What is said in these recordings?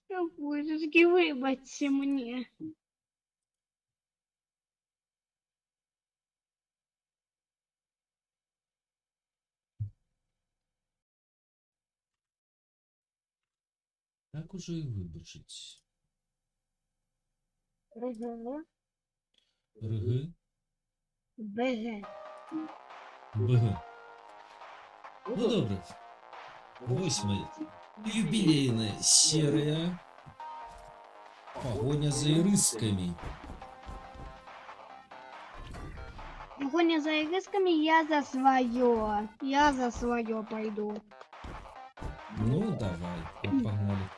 Божечки, вибачте мені. Так уже и выбачить. РГ. РГ? БГ. БГ. Ну добре. 8. Юбилейная серия. Погоня за ирисками. Погоня за игрушками, я за свое. Я за свое пойду. Ну давай, погнали.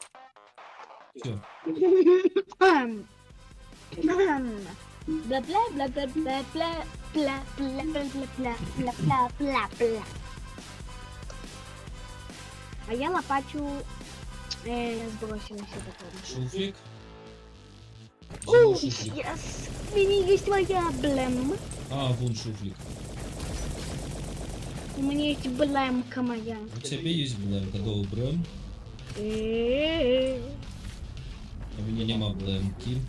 Все. Бла-бла-бла-бла-бла-бла-бла-бла-бла-бла-бла-бла-бла. А я лопачу сбросила все такое. Шуфлик. О, Шуфлик. yes. У меня есть моя блем. А, вон шуфлик. У меня есть блемка моя. У тебя есть блемка, добре. У меня нема блемки.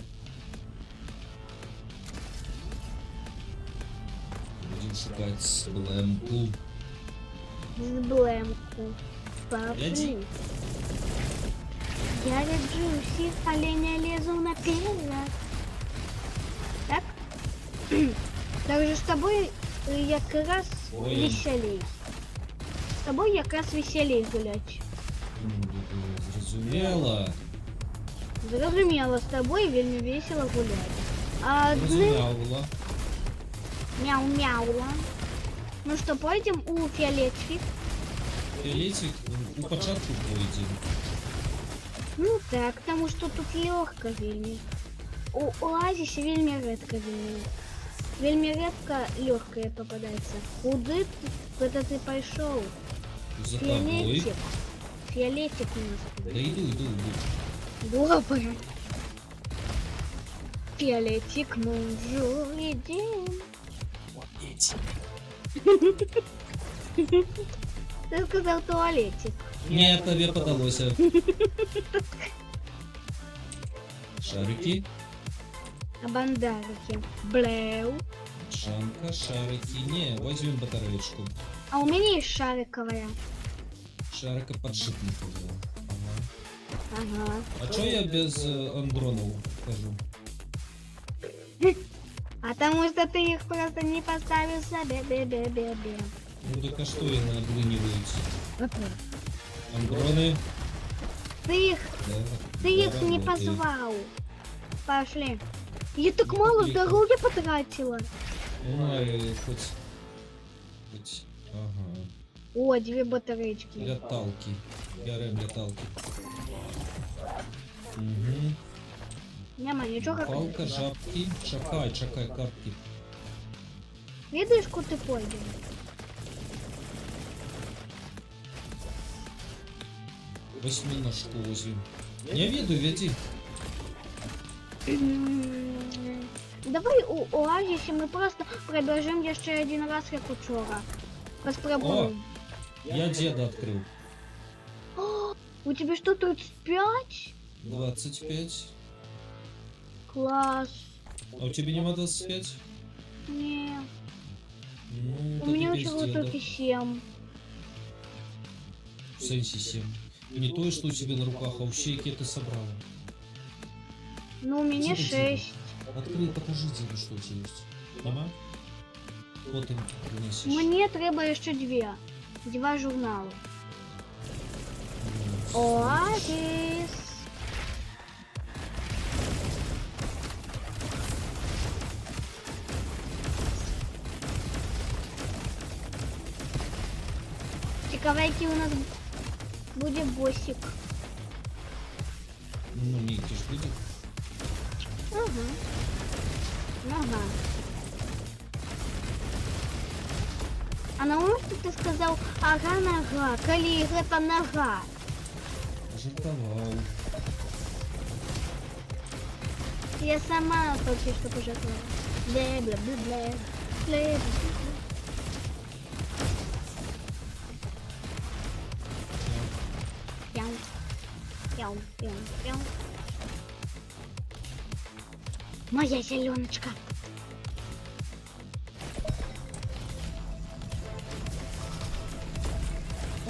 Будем шукать блемку. С блемку. Пошли. Гляди. Я люблю всех оленя лезу наперед. Так? Также с тобой как раз Ой. веселей. С тобой как раз веселей гулять. Зрозумела. Зрозумела, с тобой вельми весело гулять. А одним Зрозумела. мяу-мяула. Ну что, пойдем у фиолетовых? Фиолетик у початку пойдем. Ну так, потому что тут легко вельми. У оазисе вельми редко вельми. Вельми редко легкое попадается. Куды это ты пошел? За тобой. Фиолетик. Фиолетик у нас. Да иду. Добрый. Фиолетик, бонжур, идем. Ты сказал туалетик. Нет, тебе подалось. Шарики. А бандарики. Блэу. Шанка, шарики. Не, возьмем батареечку. А у меня есть шариковая. Шарика подшипника взял. Ага. Ага. А чё я без андронов хожу? А потому что ты их просто не поставил себе. Бе-бе-бе-бе. Ну так а что я надлыниваюсь? Андроны? Ты их Да. Ты их не работает. позвал. Пошли. Я так мало здоровья потратила. Ну, хоть... Ага. О, 2 батарейки. Леталки. Берем леталки. Угу. Нема ничего как. Палка, жабки. Чакай, картки. Видишь, куда ты пойдешь? Восьминожку возьмем. Не веду, веди. Давай у оазисе мы просто пробежим еще один раз, как учора. Поспробуем. Я деда открыл. У тебя что, 35? 25. Класс. А у тебя нема 25? Не, Ну, у тоді меня без всего деда. только 7. В сенсі 7. Не то, что у тебя на руках, а вообще, какие ты собрала. Ну, у меня Где ты 6. Открой, покажи деду, что у тебя есть. Нема? Вот им принесешь. Мне треба ще 2. 2 журнали. Ну, Оазис. Цікаво, який у нас буде босик. Ну, Никки ж будет. Ага. Ага. А на что ты сказал ага нога, коли это нога? Жартовал. Я сама только что пожертвовала. Бля-бля-бля-бля. Бля-бля-бля. Яу. Яу. Пяу, пяу, пяу. Моя зеленочка.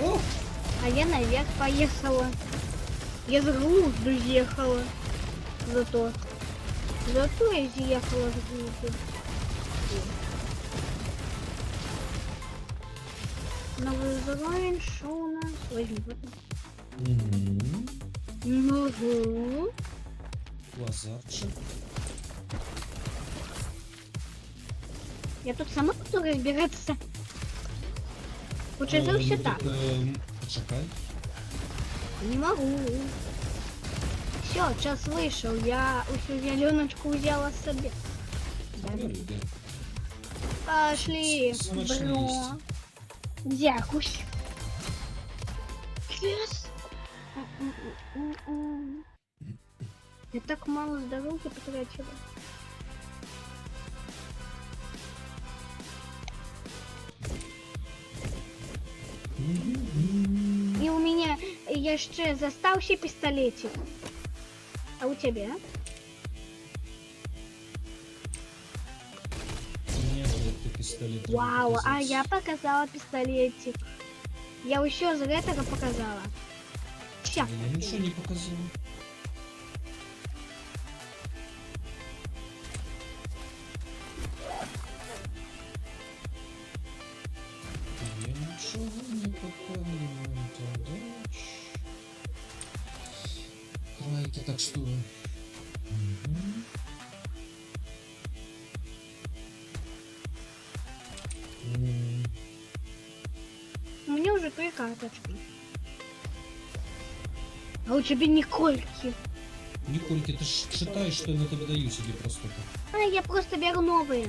О! А я наверх поехала. Я за глузду ехала. Зато я съехала с глузду. Новый уровень, что у нас? Возьми вот. Угу. Лазарчик. Я тут сама буду разбираться. Лучше за все так. Почекай. Не могу. Все, час вышел. Я усю зеленочку взяла себе. Бери. Пошли. Смачно Бро. їсть. Дякую. Yes. Я так мало здоровья потратила. И у меня еще заставший пистолетик. А у тебя? Нет, это пистолет. Вау, а я показала пистолетик. Я еще за этого показала. Ща. Я ничего не показал. Я ничего не показал. Крайки, так что... У меня уже 3 карточки. А у тебя Никольки. Никольки, ты ж читаешь, что я на тебе даю себе просто так. А я просто беру новые.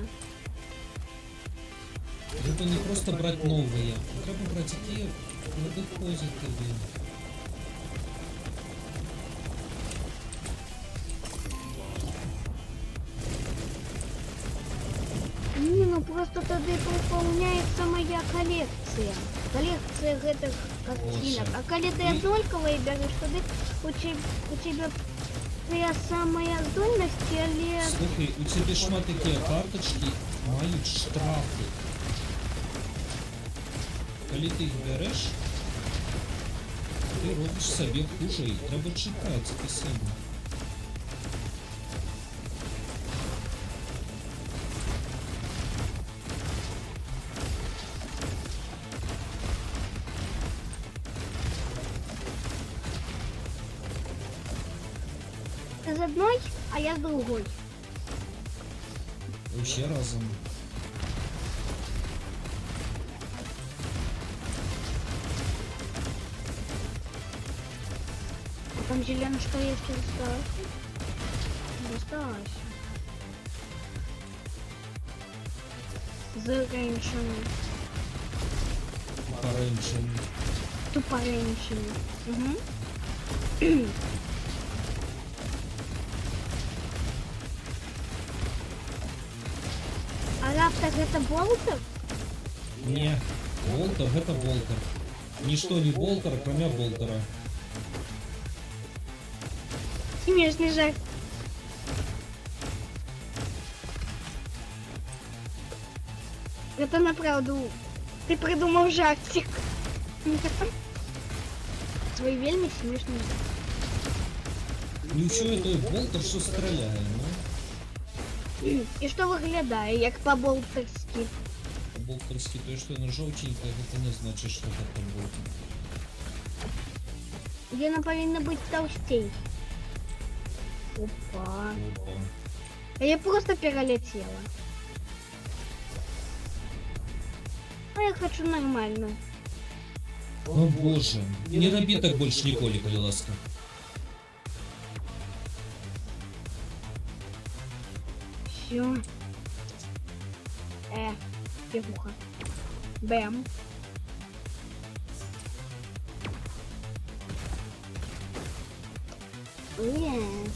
Треба не просто брать новые, а треба брать які не доходять тобі. Не, ну просто тогда пополняется моя коллекция. Коллекция этих картинок. А коли ты однольковые берешь, тогда у тебя твоя самая здольность или... Слухай, у тебе шмат такі карточки мають штрафи. Коли ти їх береш, ти робиш собі хуже, і треба чекати спасибо. Ты с одной, а я с другой. Вообще разом. А там зеленушка есть и осталась. Осталась. Заренчена. Пораньше. Тупоренчена. Угу. А раптор это болтер? Не, Болтер это Болтер. Ничто не Болтер, кроме Болтера. Смешный жах. Это направду. Ты придумал жартик. Свой вельми смешный жах. Нічого той Болтер, що стріляє, ну. І що виглядає, як по-болтерськи. Болтерський, то що на жовтеньке, це не значить, що це Болтер. Где она повинна быть толстей. Опа. Опа. А я просто перелетела. А я хочу нормально. О боже. Не набиток больше Николи, коли ласка. Все. Пивуха. Бэм. Yes.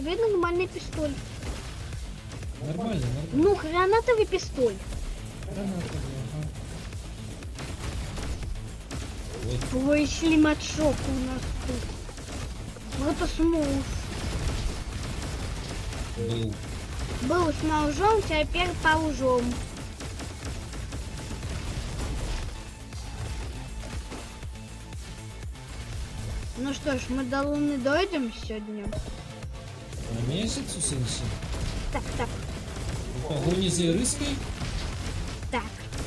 тебе нормальный пистоль. Нормально, нормально. Ну, гранатовый пистоль. Гранатовый, ага. Вот, Ой, шлемачок у нас тут. Вот смуз. был. Был с маужом, теперь паужом. Ну что ж, мы до Луны дойдем сегодня. На месяц у сенсі? Так, так, У погоні за Іриской? так.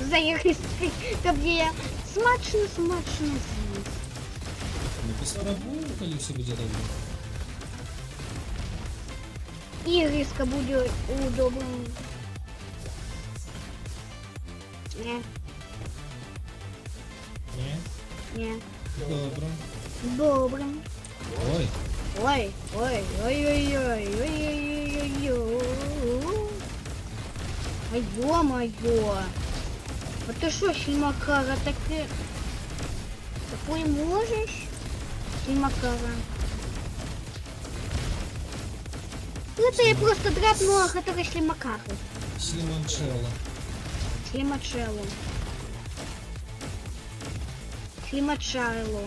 Заехали, каб я смачно з'їсть. Ну, поспробуем, коли все буде добре. І риска буде у доброму. Не, Ні? не. Добре. Добре. Ой, Ой, ой, ой, ой, ой, ой, ой, ой, ой. Ой, ё-моё. А ты шо, Шлемакара, такой можешь? Шлемакара. Это я просто драпнула, который Шлемакару. Сліманчелло. Шлемачелло. Шлемачайло.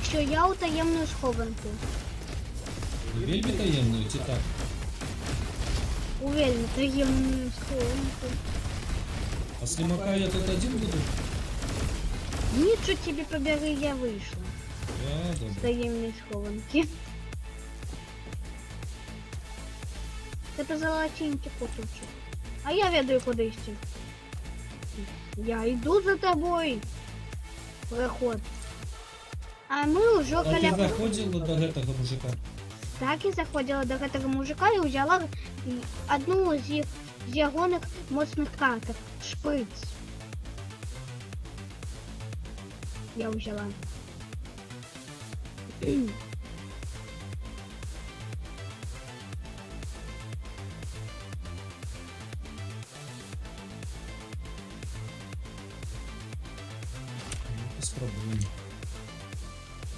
Що я у таємну схованку. Вельми таємно, ці так. У вельми таємну схованку. А слімака я тут один буду? Нічого тебе побери, я вийшла Я з добре. таємної схованки. Це золотенький куточок. А я ведаю, куди йти. Я йду за тобой. Проход. А ми вже А ти каля... заходила до гэтага мужика? Так і заходила до гэтага мужика і взяла одну з ягоних моцних карток. Шприц. Я взяла. Ну, Поспробуем.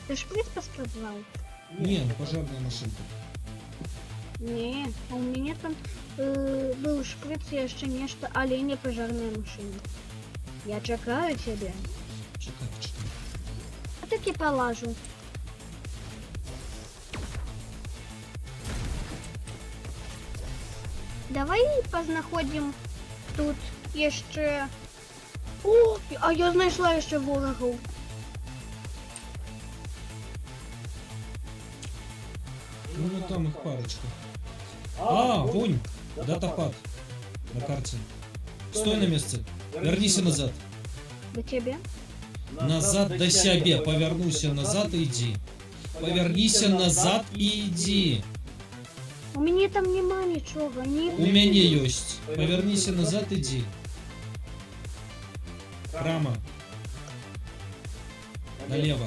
Ти шприц поспробував? Не, ну пожарная машинка. Не, а у меня там был шприц и еще нечто, але не пожарная машина. Я чекаю тебе. Чекай, чекай. А так и полажу. Давай познаходим тут еще... О, а я знайшла еще ворогов. Ну, вот там их парочка. А, вунь! Датапад. На карте. Стой на месте. Вернись назад. До тебе? Назад до себе. Повернуся назад и иди. Повернись назад и иди. У меня там нема ничего, ни... У меня есть. Повернись назад, иди. Прямо. Налево.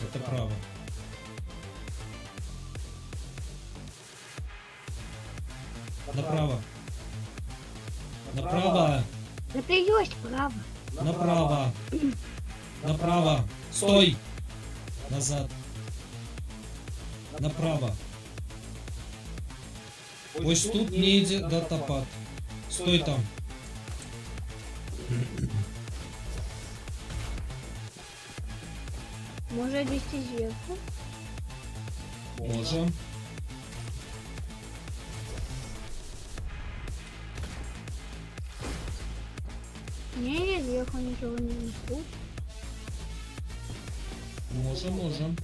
Это право. Направо. Направо. Это и есть право. Направо. Направо. Стой. Назад. Направо. Ось тут не иди датапад. Стой там. Может вести сверху? Можем. Не, я сверху ничего не несу. Можем.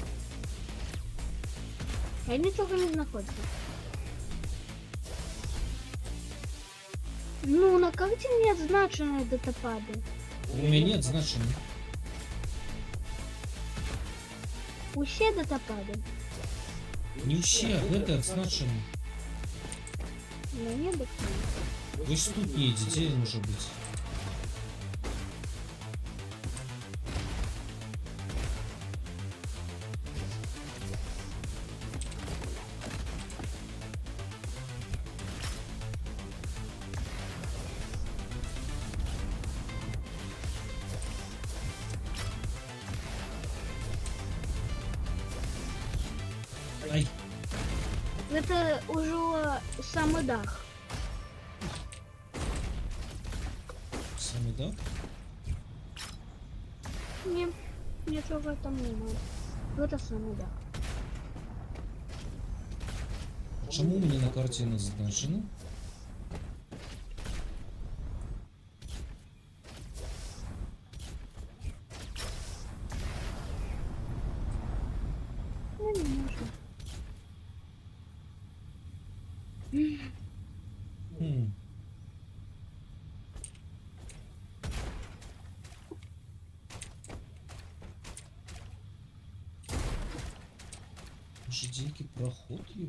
Я ничего не находится. Ну, на карте нет значения датапады. У меня нет значения. Усе датапады. Не все, это значено. Но не датапады. Ось тут не иди, где может быть. Это уже самый дах. Саме так? Ні, нічого там немає. Это самый дах. Чому мені на карті не зазначено? Ну, не можу. Хм. Може, тільки проход є?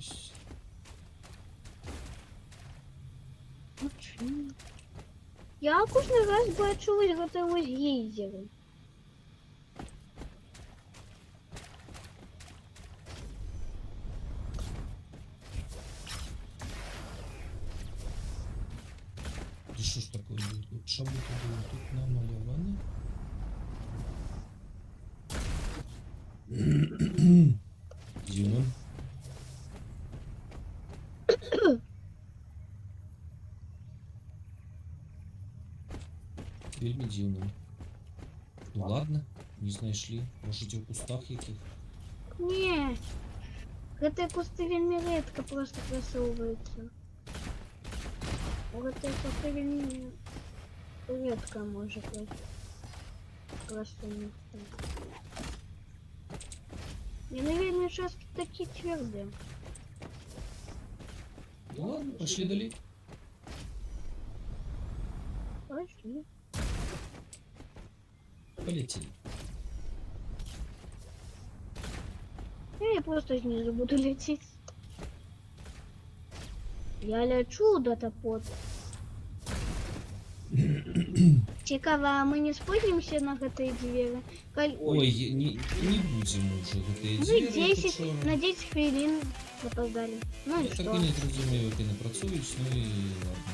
Ну, чому? Я кожен раз бачу ось готові гейзери. Ти що ж таке було? Тут що буде тут намальоване? Дивно. Вельми дивно. Ну ладно, не знайшли. Может, в кустах яких? Ні. Гэты кусты вельмі редко просто просовываются. Гэтые кусты вельмі редко может просунуться. Я, наверное, сейчас такие твердые. Ну ладно, пошли дали. Пошли. Полетели. Я просто снизу буду лететь. Я лечу до под. Цікаво, а мы не спустимся на этой двери? Ой, не будем уже этой Ну, двери. 10, на 10 хвилин опоздали. Ну и Я так что? і не зрозумів, як і не працюють, ну і ладно.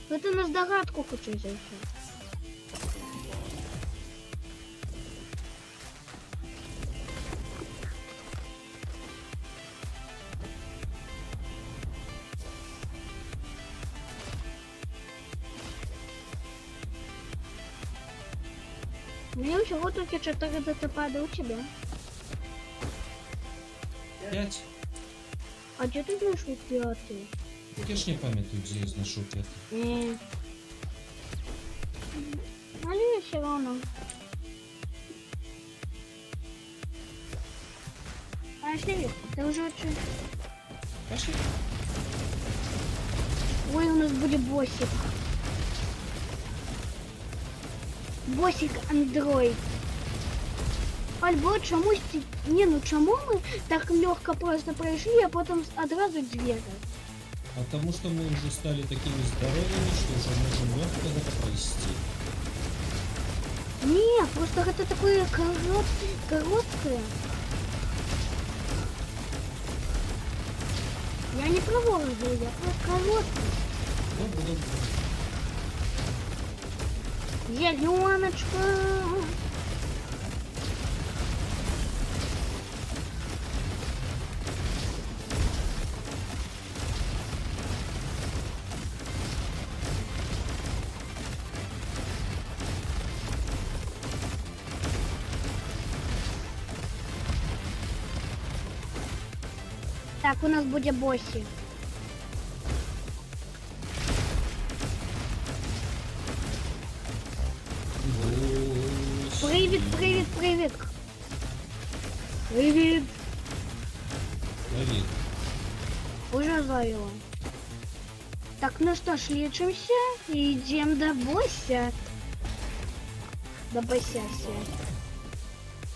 Это на здогадку хочу зайти. У меня всего только 4 ДТП, у тебя. 5. А где ты нашел 5? Я ж не пам'ятаю, де я знайшов 5. Але все равно. Пошли, ты уже очень... Пошли. Ой, у нас будет боссик. Боссик андроид. Альбо чомусь... Не, ну чому мы так легко просто прошли, а потом одразу двери? Потому что мы уже стали такими здоровыми, что уже можем легко это пройти. Не, просто это такое короткое. Я не про ворота, я про короткое. Добро. Зеленочка. Так, у нас будет босси. Привет, привет, привет. Привет. Привет. Уже завела. Так, ну что ж, лечимся и идем до босса. До боссяся.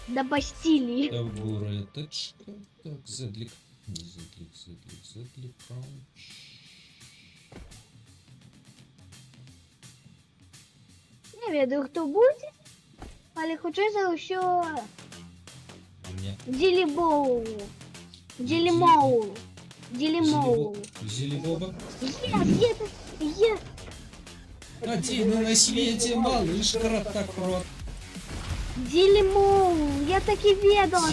До Бастилии. Табуреточка. Так, зедлик. Зедлик. Не ведаю, хто буде, але хочеться що Ня. Ділібоу. Ділімоу. Ділімоу. Зелебоба. Є. Один на свете малыш кротокрот. Ділімоу. Я так і ведала.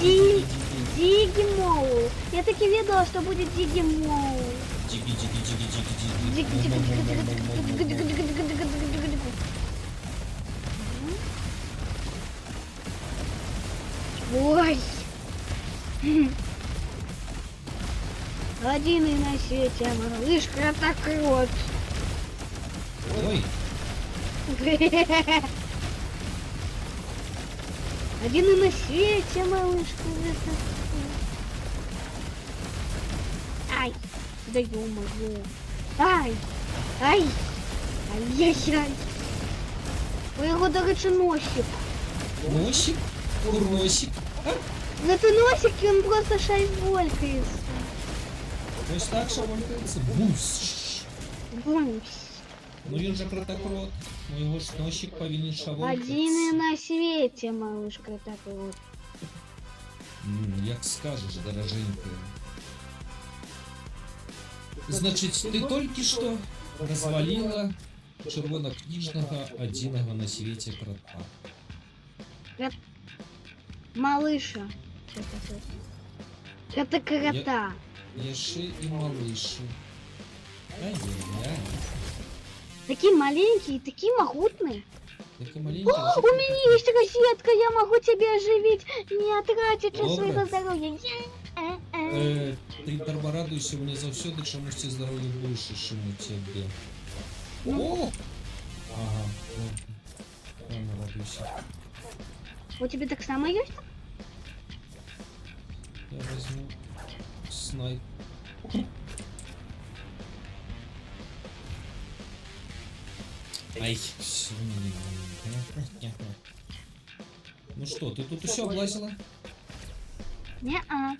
Диги. Дигимоу. Я таки ведала, что будет Дигимоу. Ой. Один и на свете малыш кротокрот. Ой, Один и на свете малыш кротокрот. Ай, да ё-моё. Ай, ай, ай-яй-яй. Ой, его, до речі, носик. носик, курносик. На ты носик, и он просто шайволькается. Ось так шаволькається. Бус. Бумс. Ну він же кротокрот. Ну його ж носик повинен шаволькатися. Один и на свете, малыш кротокрот. Як скажеш, дороженька. Значить, ти тільки що розвалила червонокнижного одиного на свете крота. Малыша. Это крота. Яши и малыши. Ай-яй-яй. Такие маленькие, такие могутные. Такие маленькие. О, у меня есть розетка, я могу тебя оживить, не тратячи Добре. своего здоровья. Ты дарма радуйся мне завсёды, чомусь ці здоров'я більше, чим у тебе. Ну. О! Ага, ладно, радуйся. У тебя так само есть? Я возьму снайп. Ай, всё, ну что, ты тут все облазила? Не-а.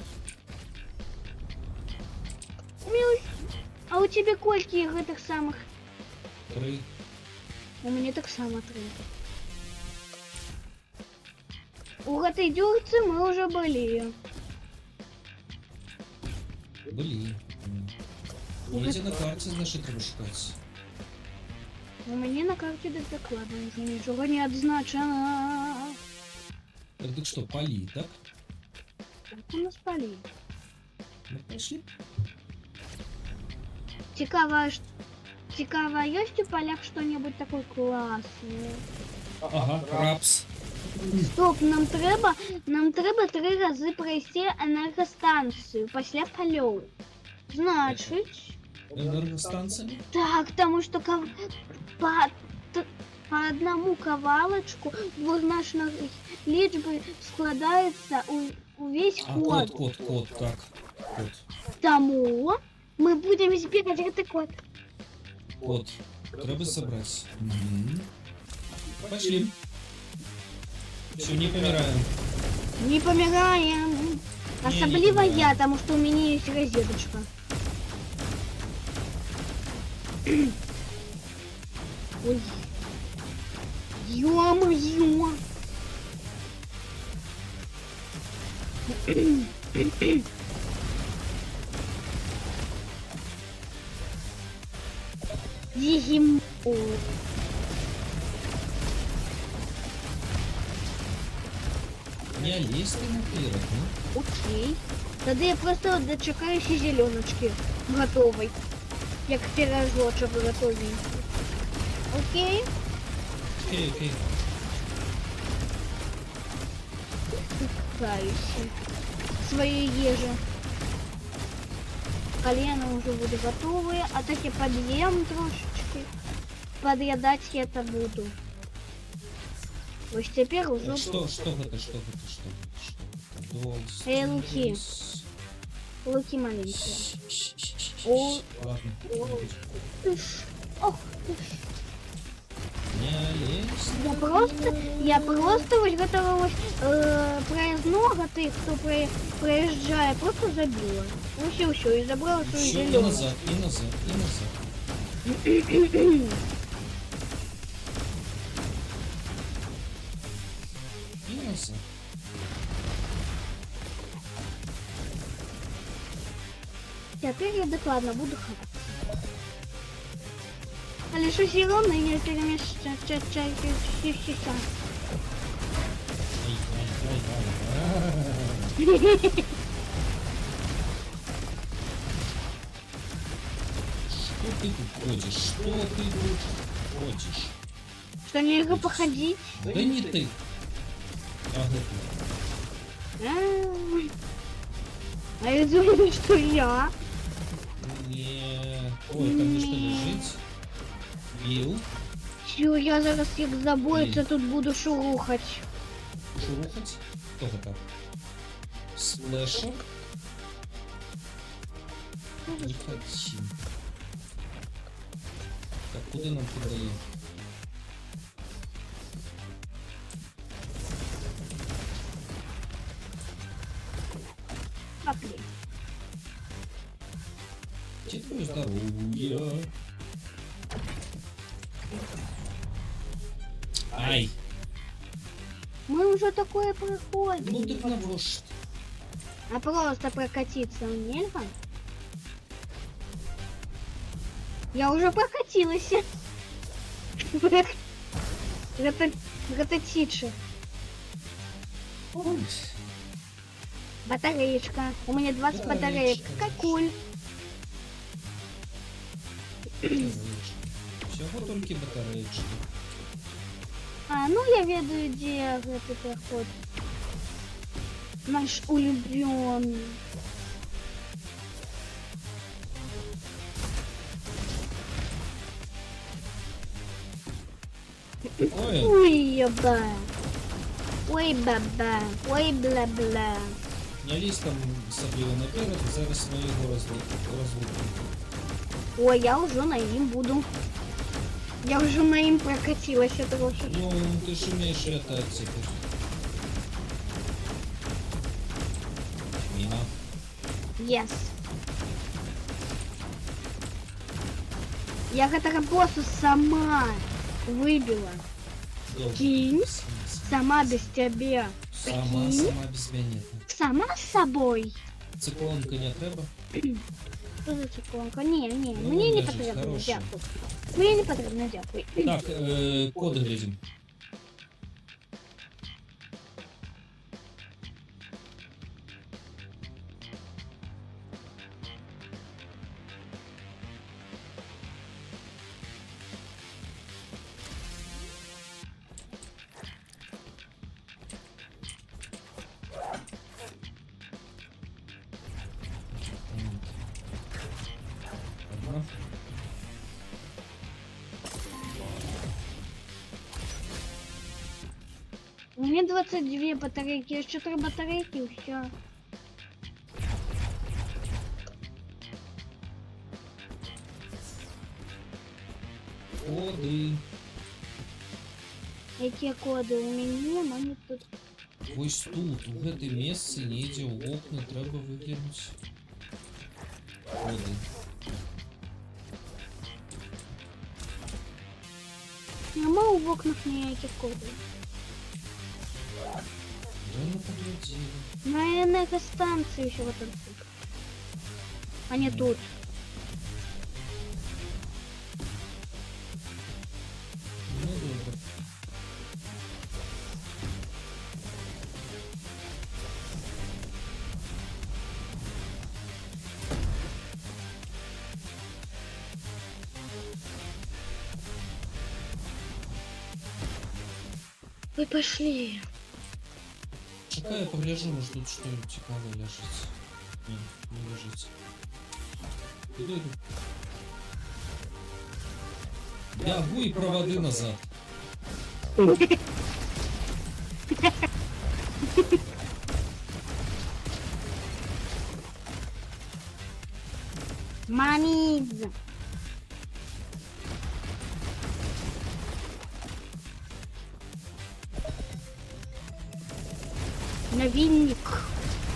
Милый, а у тебя кольки этих самых? 3. У меня так само 3. У этой дюрцы мы уже были. Блин. Нельзя на карте, значит, треба шукать. У меня на карте докладно уже ничего не отзначено. Так что, пали, так? Как у нас поли? Ну, пошли. Цікаво, есть у полях что-нибудь такое классное? Ага, рапс. Стоп, нам треба 3 рази пройти енергостанцію після польов. Значить, Энергостанциями? так, тому що по одному кавалочку двузначної лічби складається увесь А, код. код, как? Код. Тому ми будемо збирати цей код. Код. Треба собрать. Пошли. Все, не помираем. Не помираємо. Особливо помираем. я, тому що у мене є розеточка. Ой. Ё-моё. Дигимоу. Не лезь ты наперед, ну. Окей. Тогда я просто дочекаюся зеленочки готовой. Як пирожочок готовенький. Окей. Окей. Каюся. Своей ежи. Колено уже будут готовые, а так я подъем трошечки. Подъедать я это буду. Вот теперь уже... Что это? Эй, луки. Луки маленькие. О. Ладно. Ох, Не лезь. я просто ось готова проездного тих, хто проїжджає, просто забила. Все, і забрала свою Еще и зелену. назад. И назад. Теперь я докладно буду хапать. Але що зеленый не перемещается. Ай. ты тут ходишь? Что ты тут ходишь? Что, нельзя походить? Да не ты. Ага, ты. А я думаю, что я. Не. Ой, там что лежить? Бил. Чё, я зараз як забоюся, тут буду шурухать. Шурухать? Кто это так? Слэшер? Не хотим. Так, куда нам подали? Капли. Где твое здоровье? Ай! Мы уже такое проходим. Ну так на вождь. А просто прокатиться нельзя? Я уже прокатилась. Это тише. Ой. Батареечка. У меня 20 батареек. Какуль. Всего только батареечки. А, ну я ведаю, где этот проход. Наш улюбленный. Ой, Ой, ба. Ой, баба. Ой, бла-бла. не лізь там особливо наперед, зараз ми його розлупимо. Ой, я уже на им буду. Я уже на им прокатилась трохи. Ну, ти ж вмієш літати теперь. Мимо. Yes. Я этого босса сама выбила. Кинь. Сама без тебя. Сама без мене. Сама с собой. Циклонка не треба? Что за циклонка? Не, Ну, мне не лежит, потребно, хорошая. дякую. Мне не потребно, дякую. Так, код глядим. Одна. У меня 22 батарейки, еще 4 батарейки, и все. Коды. Эти коды у меня, они тут. Ось тут, у гэтай месцы недзе ў вокны трэба выглянуць коды. Нема у окнах никаких кодов. Да ну поглядзі. На энергостанции еще вот тут. А не тут. Ну добра. Вы пошли. Чекай, я погляжу, может тут что-нибудь цікаве ляжить. Ні, не лежить. Іду, іду. Бягу і проводи назад. Мамидзе. Новинник.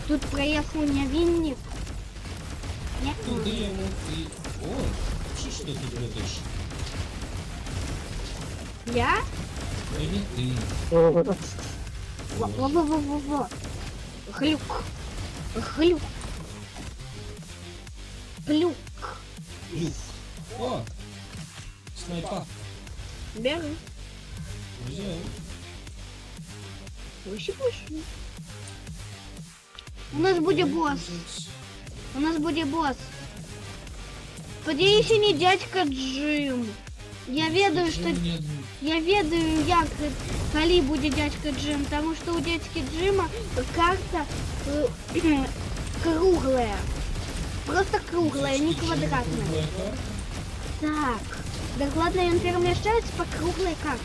Тут проехал новинник. Нет? Туди йому і... О, чи що тут летиш? Я? Та не ти. Во-во-во-во-во. Глюк. Глюк. Глюк. Люк. О! Снайпа. Беру. Взял. Пусть. У нас будет босс. У нас будет босс. Сподіваюся, не дядька Джим. Я ведаю, що... Нет, Я ведаю, як коли буде дядька Джим, тому що у дядьки Джима карта круглая. Просто круглая, не квадратная. круглая карта. Так. Докладно он перемещается по круглой карте.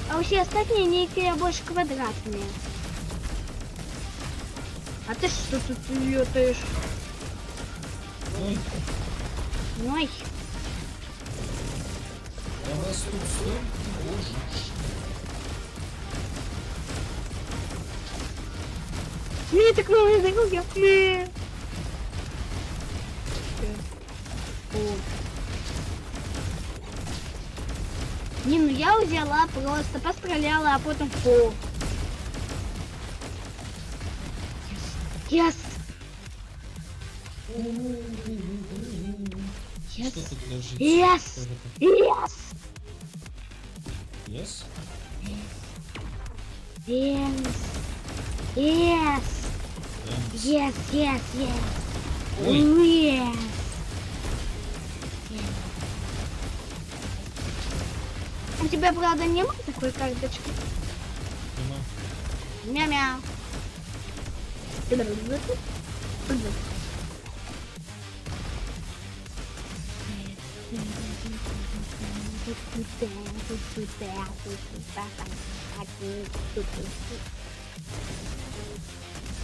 А все остальные некие больше квадратные. А ты что тут летаешь? Ой, Ой. а вас тут столько, боже. Мне так много дороги. Не, ну я взяла просто, постреляла, а потом фу. Yes. Yes. Что тут лежит? Yes. Что это? Yes. Yes? Yes. Yes. Yes, yes, yes. Ой, Yes. У тебя, правда, не было такой карточки? нема. Мяу-мяу.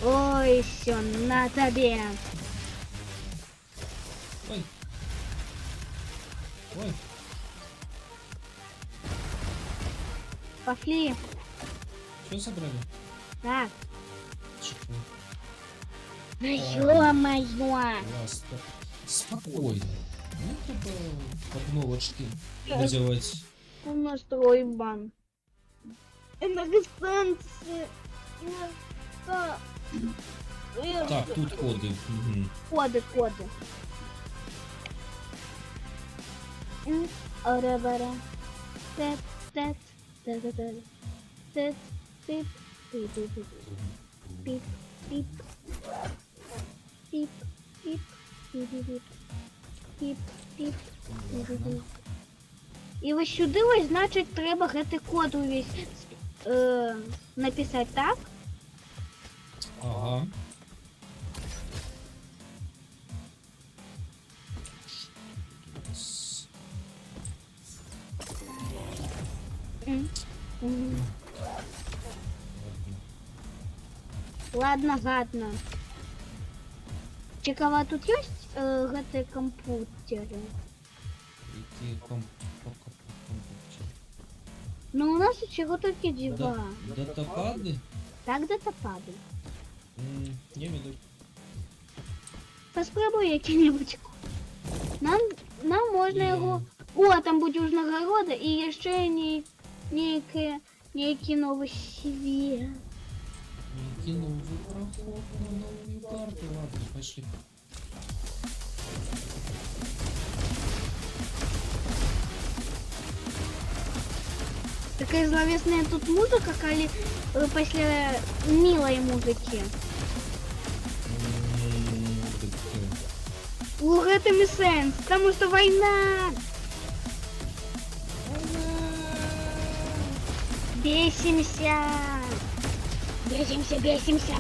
Ой, все, на тебе. Ой. Ой. Пошли. Что забрали? Так. Чего? Ё-моё. Класс. Спокойно. Не треба обновочки надевать. Настрой бан. Энергостанция. Так, тут коды. Мгм. Коды. Ора-бара. Тет. Тет. Тет. Пип. Пип. Пип. Пип. Пип. Пип. Пип. Пип. Пип. Пип. І ось сюди ось, значить, треба гэты код увесь написати, так? Ага. Ладно, гадно. Цікава, тут ёсць гэтыя камп'ютэры? Які компьютер. Ну, у нас усього тільки два. Датапады? Так, датапады. Не веду. Поспробуй які-небудь. Нам можна його... О, там будь Ужнагорода і яшчэ нейкі новы свет. Некий новый проход на новую карту. Ладно, пошли. Такая зловесная тут музыка, коли після милой музыки. У гэтым і сэнс, потому что война. Бесимся,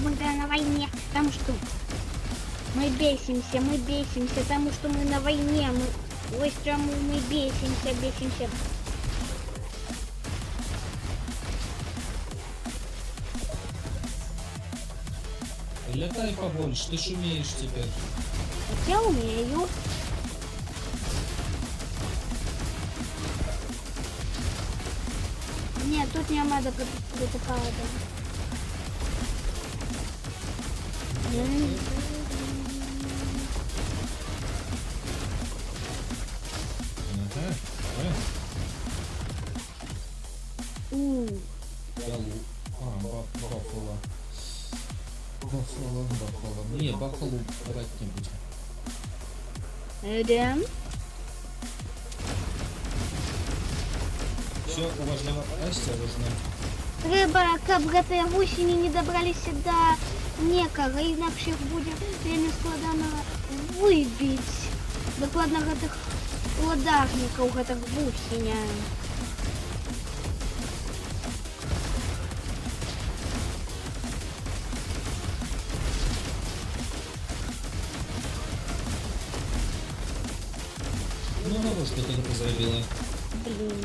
мы на войне, потому что мы бесимся, потому что мы на войне, вот чему мы бесимся. Летай побольше, ты шумеешь теперь. Я умею. Нет, тут не надо датапада. Ага. Галу. Баффало. Баффало. Не, баффало брать не будем. Идем. Все, уважаемая, осторожно. Треба, каб гэтыя гусені не дабраліся некага, інакше їх буде вельмі складана выбіць. Дакладна гэтых уладарнікаў, гэтых бусеня. Ну, навошта ты гэта зрабіла? Блин.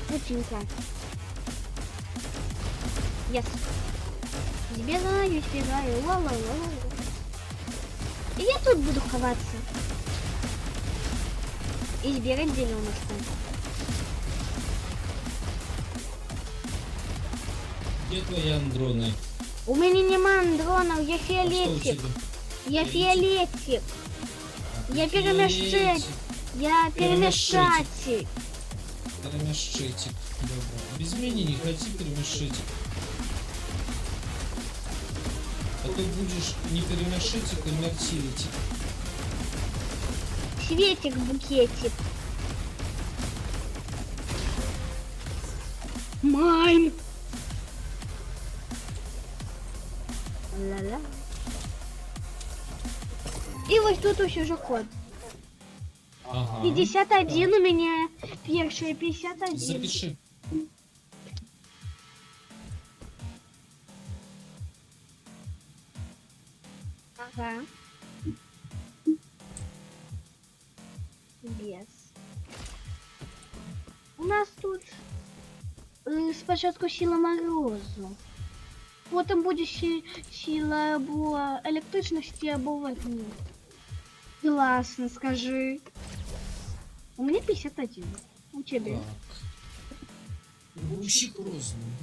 Путинка. Yes. Сбегаю, сбегаю. Ла-ла-ла-ла. И я тут буду ховаться. И сбегать зеленых стан. Где твои андроны? У меня нема андронов, я А что у фиолетик. тебя? Я фиолетик. Я перемещатель. Фиолетик. Я перемещатель. Перемешчитик. Добро. Без меня не хоти перемешчитик. А то будешь не перемешчитик, а мертилитик. Светик, букетик. Майн. Ла-ла. И вот тут уже ход. Ага. 51 у меня. Первая 51. Запиши. Ага. Без. У нас тут спочатку сила морозу. Потім буде сила або електричності, або вогню. Классно, скажи. У меня 51. У тебя? Так. У всех разные.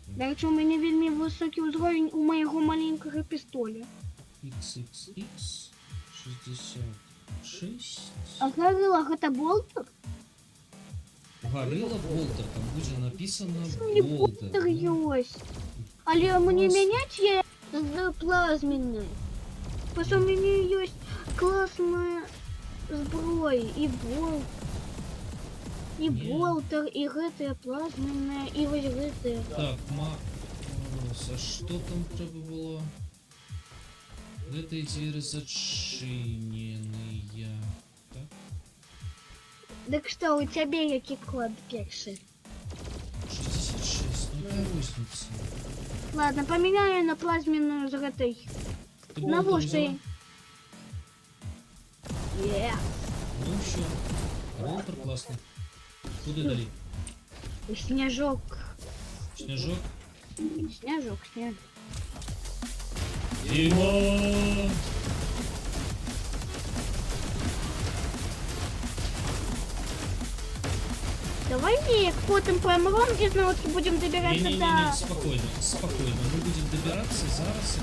До речі, у мене вельми високий уровень у моєго маленького пістоля. XXX 66. А горила гэта болтер? Горилла Болтер, там будет написано Не Болтер. болтер ёсць. Але мне менять я за плазменный. Просто у меня есть классная зброя и болт. И Не. болтер, и гэтая плазменная, и вось гэтая. Так, а что там треба было? Этой двери зачиненные. Так? Так что, у тебя який код перший? 66, ну какая разница? Ладно, поменяю на плазменную с гэтай. Ты На Болтер вот что взяла? я... Ну все. Болтер классный. Куда дали? Снежок. Снежок? Снежок, снежок. Дима! Давай мне потом помрем и снова будем добираться Не-не-не, до... спокойно, спокойно. Мы будем добираться зараз.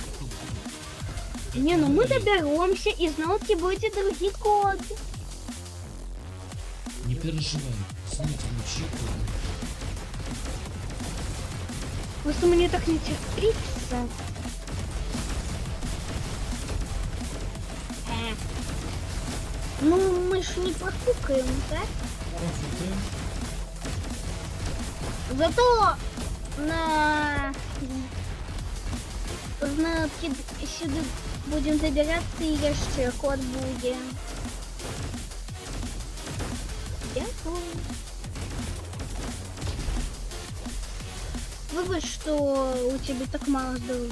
Не, ну мы доберемся и снова будет другой код. Не переживай. Знаете, ну чего? Просто мне так не терпится. Ну, мы ж не профукаем, так? Профукаем. Зато сюда будем добираться и еще код будем. Дякую. Выбор, что у тебя так мало здоровья.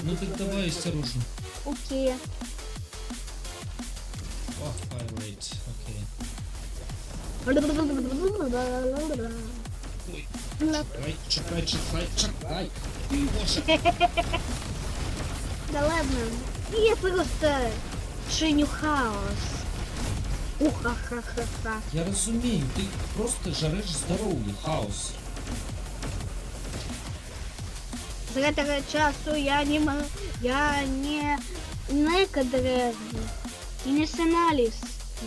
Ну так давай осторожно. Окей. О, highlight. Окей. Ой, чекай. Боже. Да ладно. Я просто чиню хаос. Уха-ха-ха-ха. Я разумею, ты просто жарешь здоровье, хаос. З гэтага часу я не некадрезны і не сцэналіст.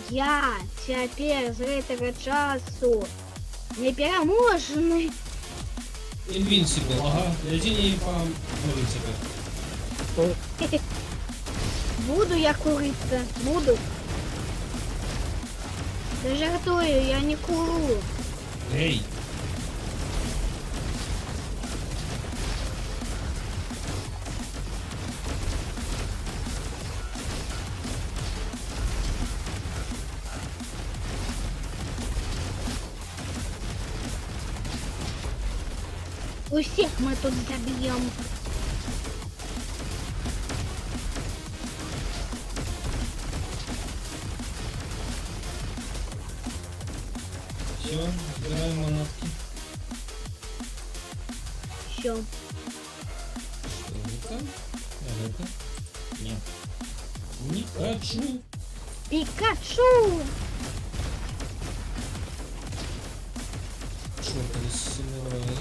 Я цяпер з гэтага часу непераможны. Invincible, ага. Ледіння по принципі. Буду я куриться, буду. Я жартую, я не курю. Ей! Усіх ми тут заб'ємо. Все, збираємо манатки. Що? Что это? А это? Нет. Не хочу. Пікачу! Чёртовы самураи.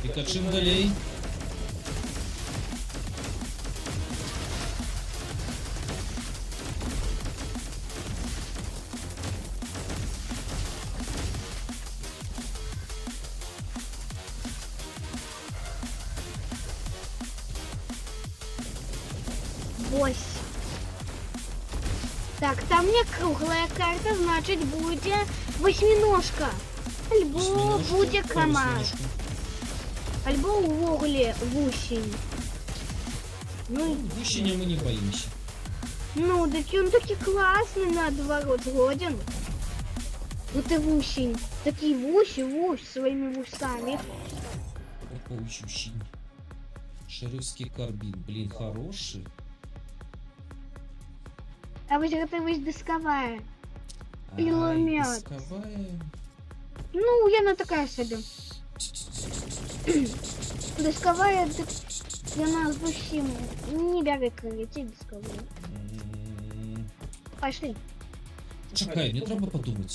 Пикачу далей. Ось. Так, там не круглая карта, значит будет восьминожка. Альбо Восьминожка? будет Какая комар. восьминожка? Альбо увогуле гусінь. Ну, гущения мы не боимся. Ну, так он такий класний наоборот, згоден. Вот и гусінь. Такий вусь своими вусами. Паучий щень. Шерифский карбин, блин, хороший. А ось готовись дисковая. Ай, Пулемет. дисковая. Ну, яна така собі. Дисковая, яна зовсім не бягай кричить дисковая. Пошли. Чекай, мені треба подумати.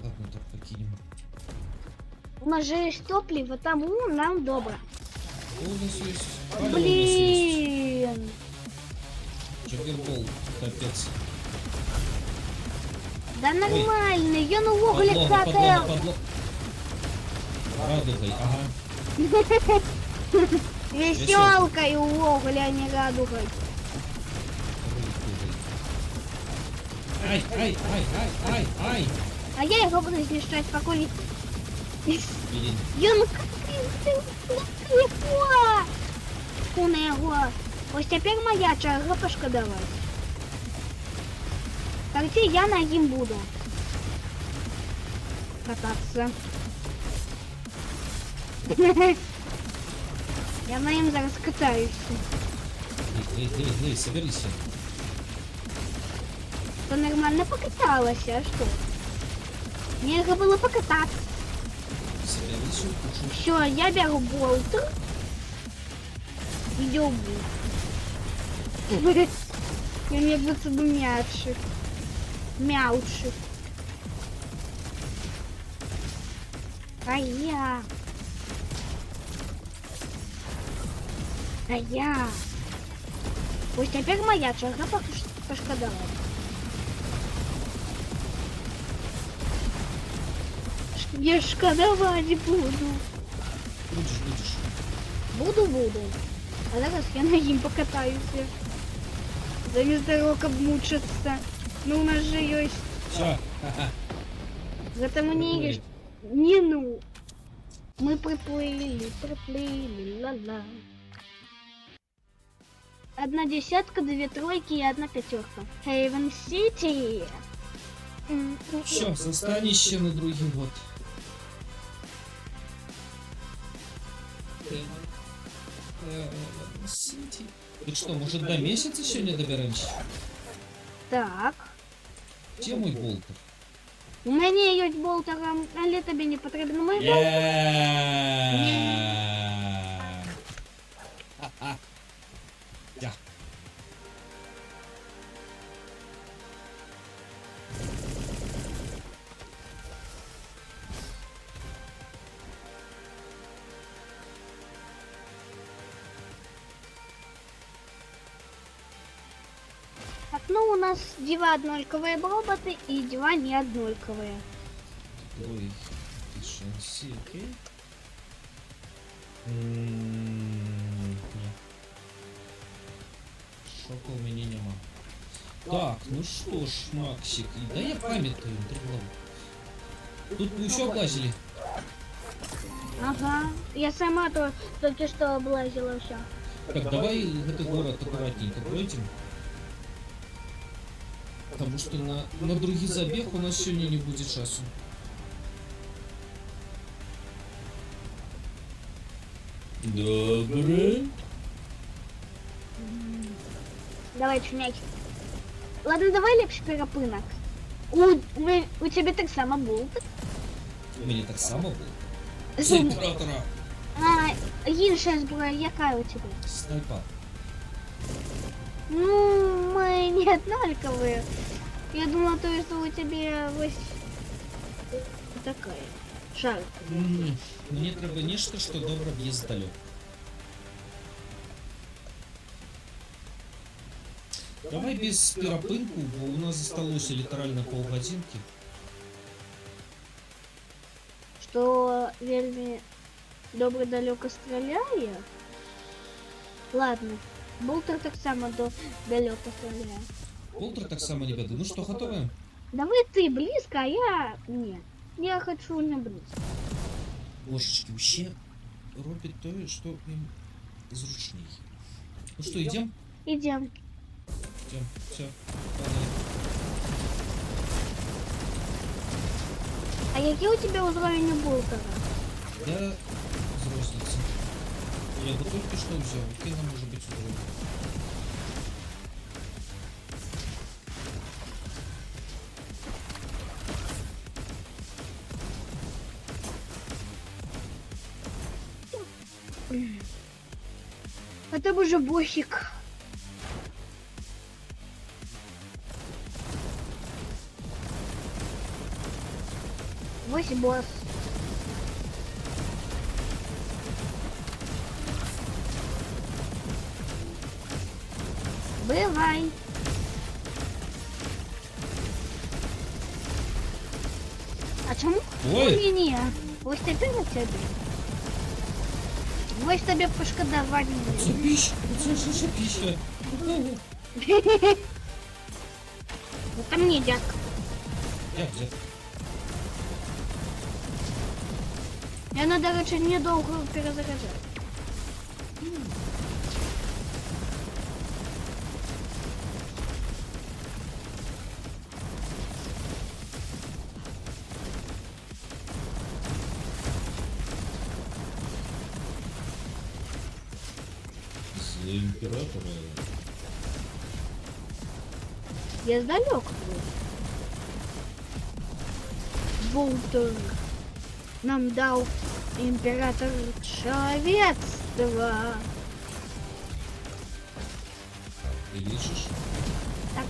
Ладно, так покинем. У нас же есть топливо, тому нам добре. Что у нас есть? Палево у нас есть. Блин. Джаггербол, капец. Да нормально, я на уголе Подлога, подлога, какал. подлога. Радугой, ага. Веселка и уголе, а не радугой. Радугой. Ай, ай, ай, ай, ай, ай. А я его буду знищать, покулить. Блин. Я ну кріпла! У него. Ось тепер моя черга пошкодувати. Короче, я на ним буду кататься. Я на ним зараз катаюсь. Эй, соберись. То нормально покаталась, а что? Мне надо было покататься. Соберись, кушай. Все, я беру болт. Идем. Я мне будто бы мячик. Мяучик. А я. А я. Пусть теперь моя черга пошкодовала. Я шкодовать буду. Будешь. Буду. А зараз я на ним покатаюсь. Замість того, как мучиться. Ну у нас же есть. Все. Зато мне есть. Не ну. Мы приплыли, ла-ла. 1 десятка, 2 тройки и 1 пятерка. Хейвен Сити. Все, застанище на другий год. Сити. Так что, может, до месяца сегодня доберемся? Так. Где мой болтер? У мене є болтера, але тобі не потрібно мой болтер. Я. у нас два однольковые роботы и два не однольковые. Ой, efficiency, окей. Ні. Шока у меня нема. Так, ну что ж, Максик, да я памятаю, тут вы еще облазили. Ага, я сама только что облазила все. Так, давай этот город аккуратненько пройдем. Потому что на другий забег у нас сегодня не будет часу. Добре. Давай, чумяки. Ладно, давай лепше перепинок. У тебе так само було. У меня так само было. За императора. А інша зброя, яка у тебе? Снайпа. Ну, мы не однольковые. Я думала, то, что у тебя вот такая шарка. Мне треба нечто, что добре б'є здалек. Давай без перепинку, бо у нас осталось литерально полгодинки. Что вельми добре далеко стріляє. Ладно, болтер так само далеко стріляє. Болтер так само не веду. Ну что, готовы? Давай ты близко, а я нет. Я хочу не близко. Божечки, вообще робит то, что им зручней. Ну что, идем? Идем. Идем. Все. А який у тебя уровень болтера? Я з розниці. Я бы только что взял. Какие нам может быть уровень? Это уже босик. Вось босс. Бывай. А чому? Ой! Ні, ось тепер у тебе. Ось тобі пошкодувати. Це пища! Це пища! Это мне дядь. Як взяв? Я надо, короче, недолго перезаряжать. За імператора. Я сдалек был. Болтер нам дал император человечества. Ты лишишь? Так.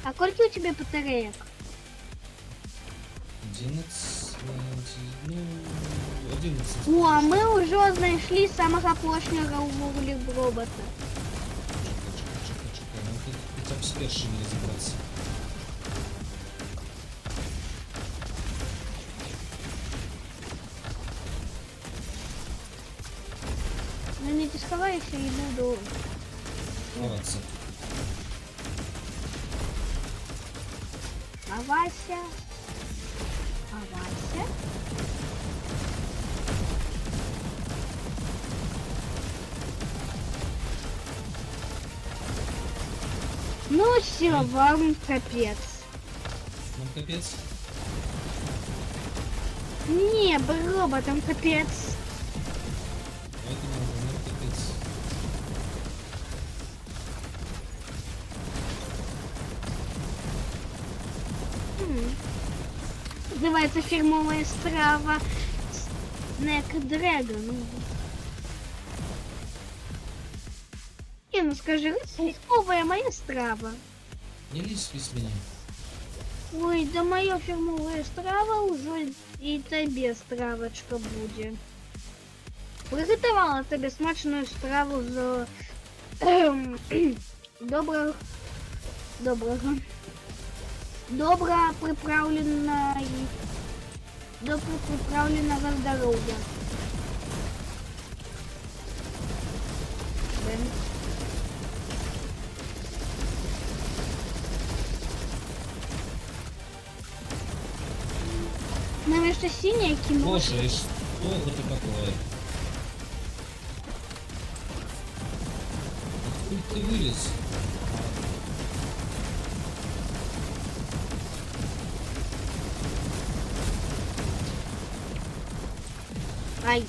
А сколько у тебя батареек? 11... Ну... 11. О, а мы уже нашли самого плошнього робота. Чекай. Нам тут хотя бы с першими разобраться. Ну не дисковайся и буду. Ховаться. А Вася? А Вася? Ну все, вам капец. Нам капец. Не, роботам капец. Поэтому нам капец. Называется фирмовая страва Snack Dragon. Не, ну скажи, фирмовая моя страва. Не лезь без меня. Ой, да моя фирмовая страва уже и тебе стравочка будет. Приготувала тобі смачну страву з доброго приправленого здоров'я. Наверное, что синяя кино. Боже, и что это такое? Откуда ты вылез? Ай.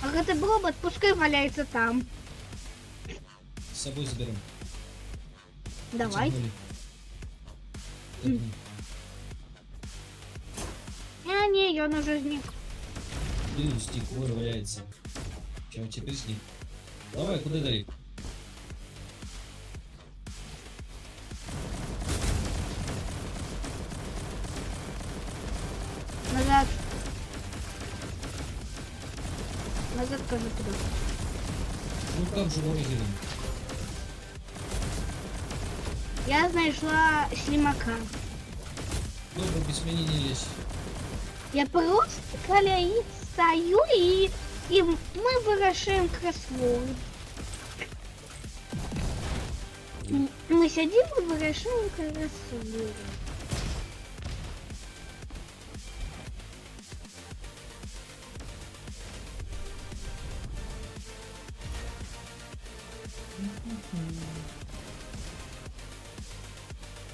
А это робот, пускай валяется там. С собой заберем. Давай. Тянули. А, не, он уже сник. Блин, стик, вор валяется. Чем теперь сник? Давай, куда далеко? Назад. Назад, скажу туда. Ну там же вороги. Я знайшла слимака. Добре, без меня не лезь. Я просто коля стою и мы выращиваем кроссворд. Мы сидим и выращиваем кроссворд.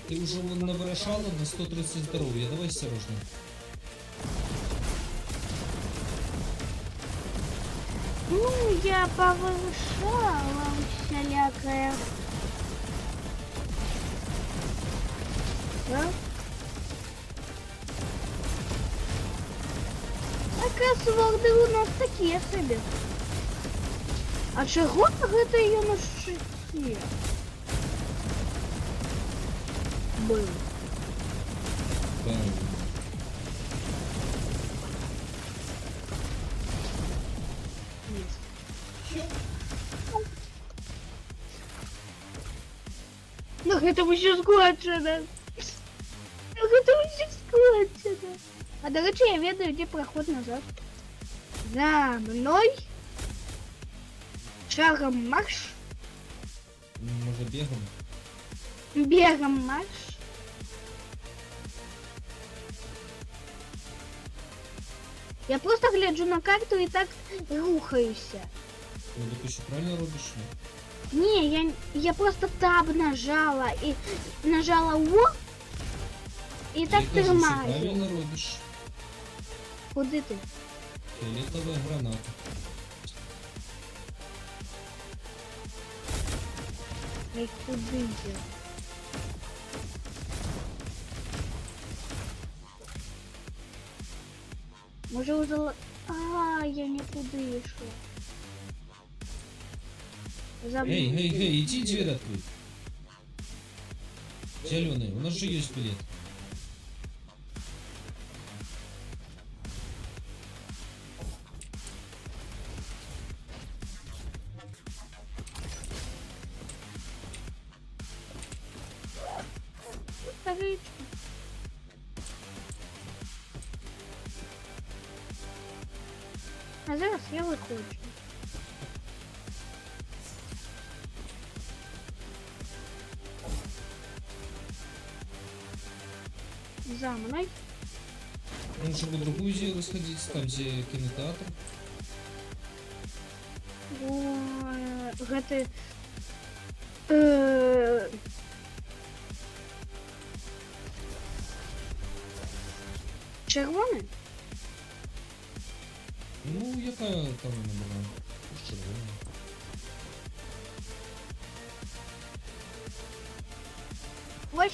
Ты уже наворошала на 130 здоровья. Давай осторожно. Ну, я повышала всялякое. Да? А кроссворды у нас такие себе. А чого гэта ее на шчыце? Был. Бэм. Ну гэта ўсё складчана. Ну гэта ўсё складчана. А до речі, я ведаю, где проход назад. За мной. Шагом марш. Может, бегом? Бегом марш. Я просто гляджу на карту и так рухаюся. Ну, так еще правильно робишь? Не, я просто таб нажала и нажала О и так Я кажу, що тримаю. правильно робишь. Куди ти? Фиолетовая граната. Ай, куди я? Може уже... А, я не туди йшла. Эй, иди дверь открой. Зеленый, у нас же есть билет. Скажи, а зараз я виходжу. За мной. Лучше бы другую зелу сходить, там где кинотеатр. Гэты... Червоний? Ну, яка там вона була? Червона. Ось.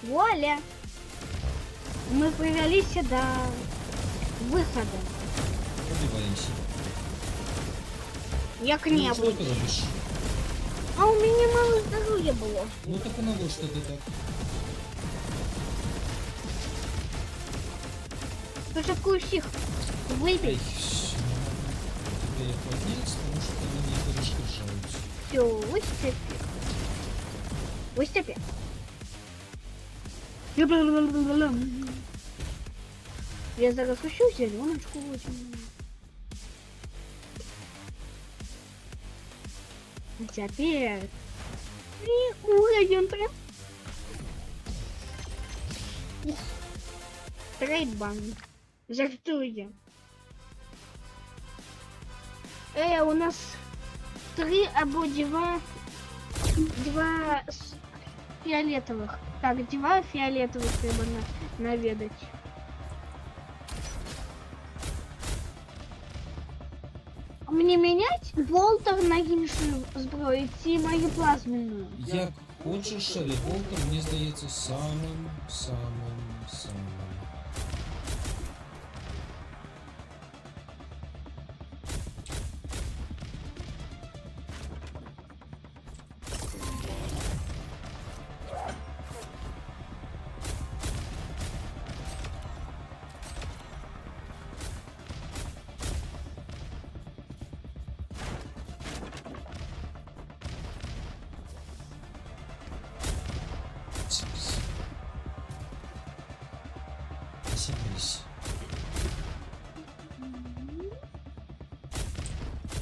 Вуаля! Мы привелись до выхода. Пробиваемся. Як Ну, небудь. что ты робишь? А у меня мало здоровья было. Ну так и надо, что ты так. Почему всех Ай, выбить? всё. Тебе я поднять, потому что они не перешкажают. Все, выступи. Выступи. Я зараз ущу зеленочку возьму. Теперь. И уровень прям. Трейдбан. Жартуем. У нас 3 або 2 фиолетовых. Так, 2 фиолетовых треба наведать. Мне менять болтер на іншу зброю ці мою плазменную? Як хочеш, але Болтер, мені здається, самим. Сипись.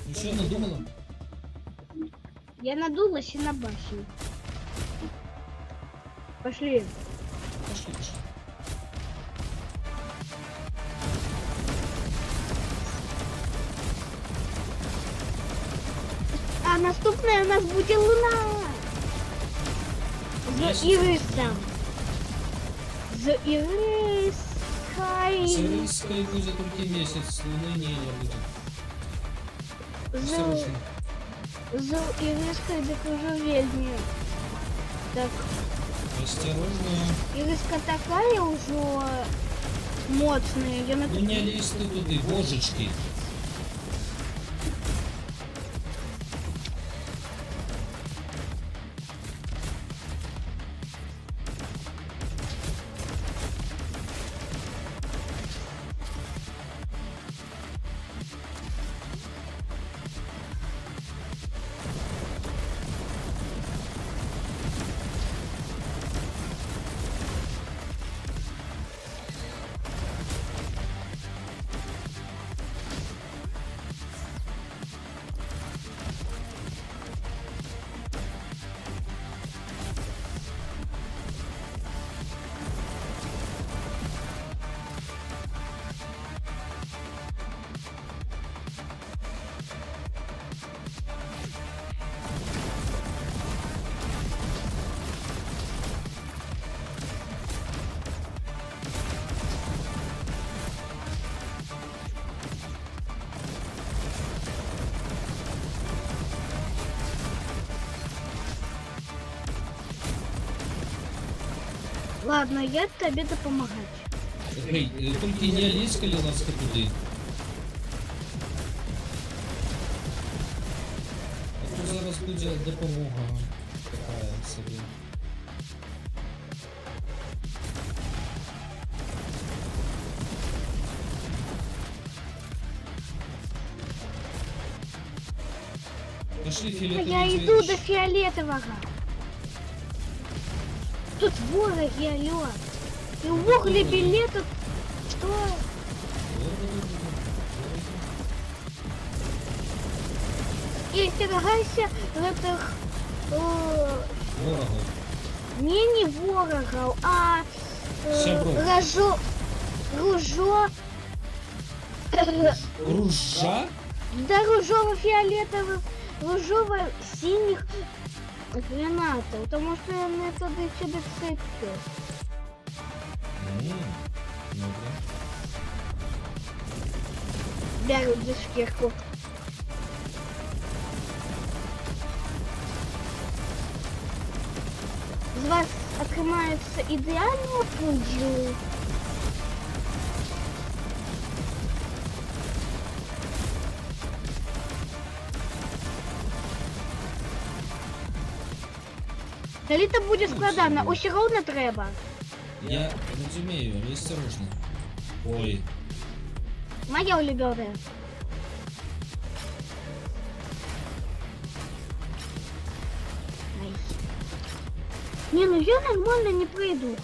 Ну что, надумала? Я надулась и на башню. Пошли. Пошли. А наступная у нас будет луна. Месяц. З Ірисом. З Ірискай. С Ирийской будет только месяц, луны не будет. З Осторожно. Ірискою докажу вельми. Так, Осторожно. Іриска такая уже моцная. Я на Ну не лезь ты туды, божечки. Ладно, я тебе допомагати. Эй, только не лезь, коли ласка туди. А то зараз буде допомога. Такая собі. Пошли А фиолетовый я иду до фиолетового. Тут вороги, алло. И в угле билетов. Что? И остерегайся этих... Ворогов. не ворогов, а... Сябров. Ружо... Ружа? Да, ружово-фиолетовых, ружово-синих гранатов, потому что я туди сюди цепью. Добре. Беруть за шкірку. З вас отримається ідеального пуджу. Еліта буде складана, усі ровно треба. Я розумію, але осторожно. Ой. Моя улюблена. Ай. Не, ну я нормально не пройду.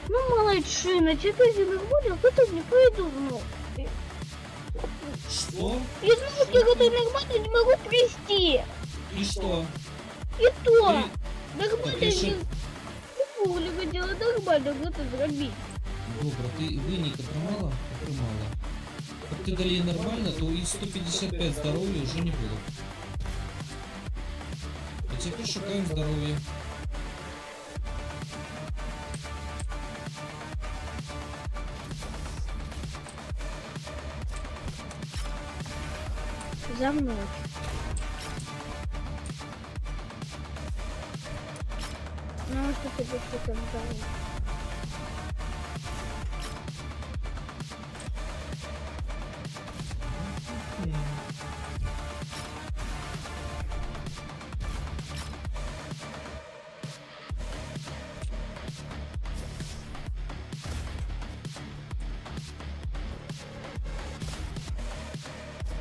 Ну, молодчина, теперь я нормально, это не пройду. Ну. Что? Я думаю, что это нормально не могу пройти. И что? И то. Ты- Нормально Так, не... Пуля хотела нормально это сделать. Добре, ти виніка тримала? Тримала. Як ти далі нормально, то і 155 здоров'я вже не було. А тепер шукаємо здоров'я. За мной. Ну, что тебе что-то дало?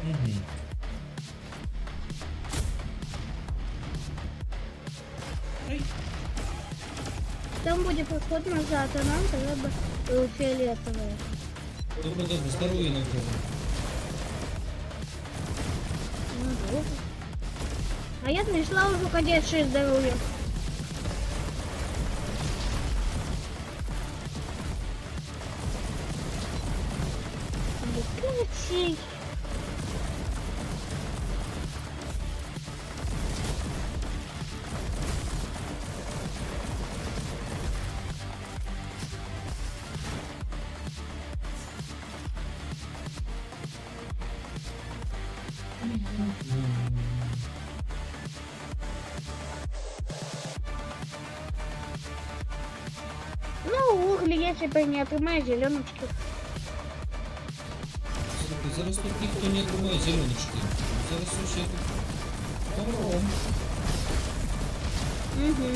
Угу. Ай. Там будет проход назад, а нам треба фиолетовое. Добре, добре, здоров'я нам треба. Ну, добре. А я знайшла уже ходячее здоровье. Прекрати. Ну, угли, если бы не отымаю зеленочки. Слухай, зараз тут ніхто не отримає зеленочки. Зараз усе тут добром. Угу.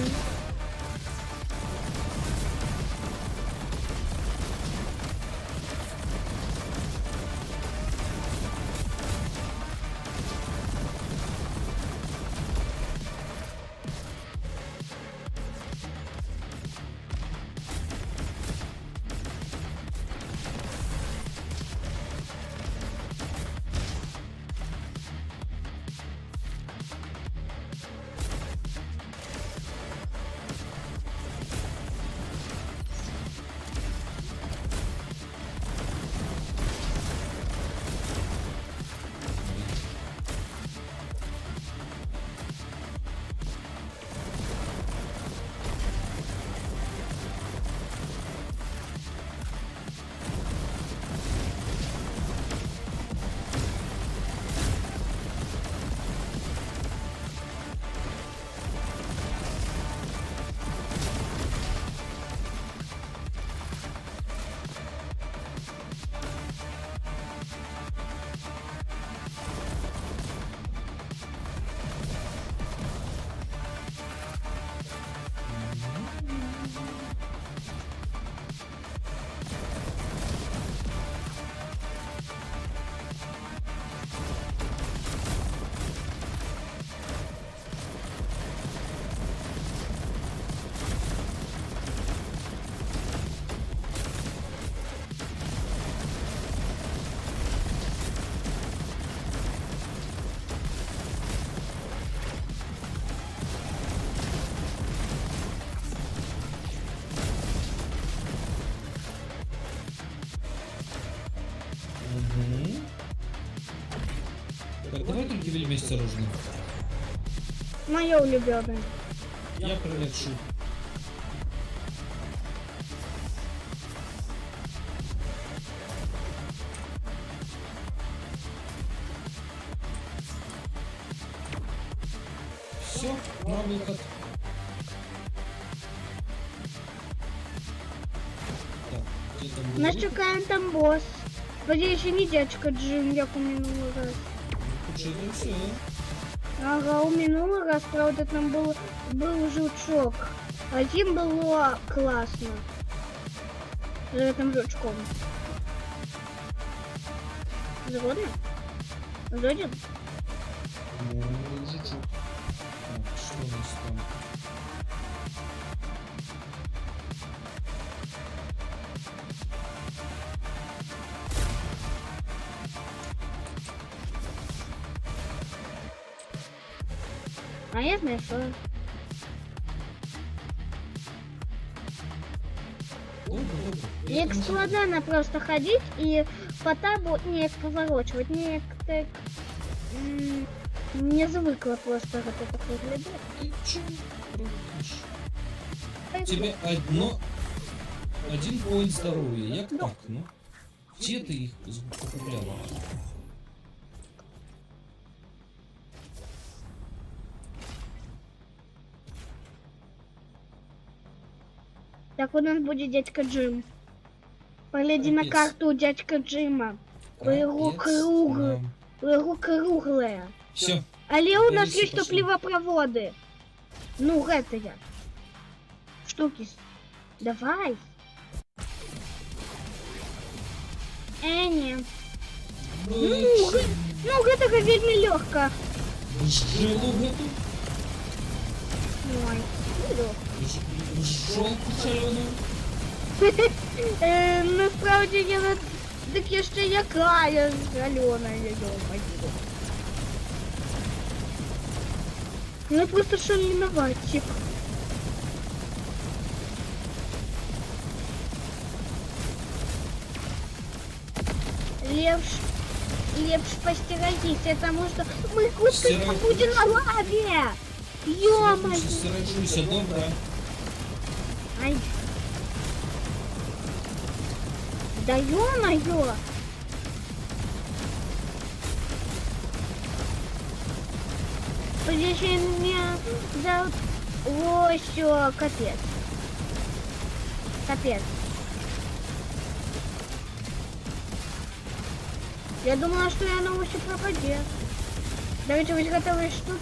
Угу. Так, давай тільки вельми осторожно. Моя улюбленная. Я прилечу. Все, на выход. Так, где там был Нас выход? чекає там босс. Надеюсь, не дядька Джим, як у минулого разу. Хоча це все. Ага, у минулый раз, правда, там был жучок. Один было классно. За этим жучком. Згодна? Згоден? Ну, жучок. Так, что у нас там? А я знаю, что... Добро, добро. Як складно просто ходить и по табу не поворачивать, не так... Не звыкла просто как это выглядит. Ты чё робишь? Тебе один поинт здоровья. Як так, ну? Где ты их покупляла? Так у нас будет дядька Джим. Погляди на Капец. карту дядька Джима. Его круглая. Все. Але у нас Борис, есть пошли. топливопроводы. Ну, это я. Штуки. Давай. Не. Ну, гэта вельмі лёгка. Жилу гэту? Ой, ну, лёгка. Жолку шалёную? Насправді я на... Так я ще якая зеленая, ё-моё. Ну просто что виноватик. Лепш постерегись, потому что мы кушать Стирай. будем на лаве. Ё-моё. Стережуйся, добре. Ай. Да ё-моё. Если меня зовут... Ой, всё, капец. Капец. Я думала, что я на усе пропаде. Давайте вы готовы что?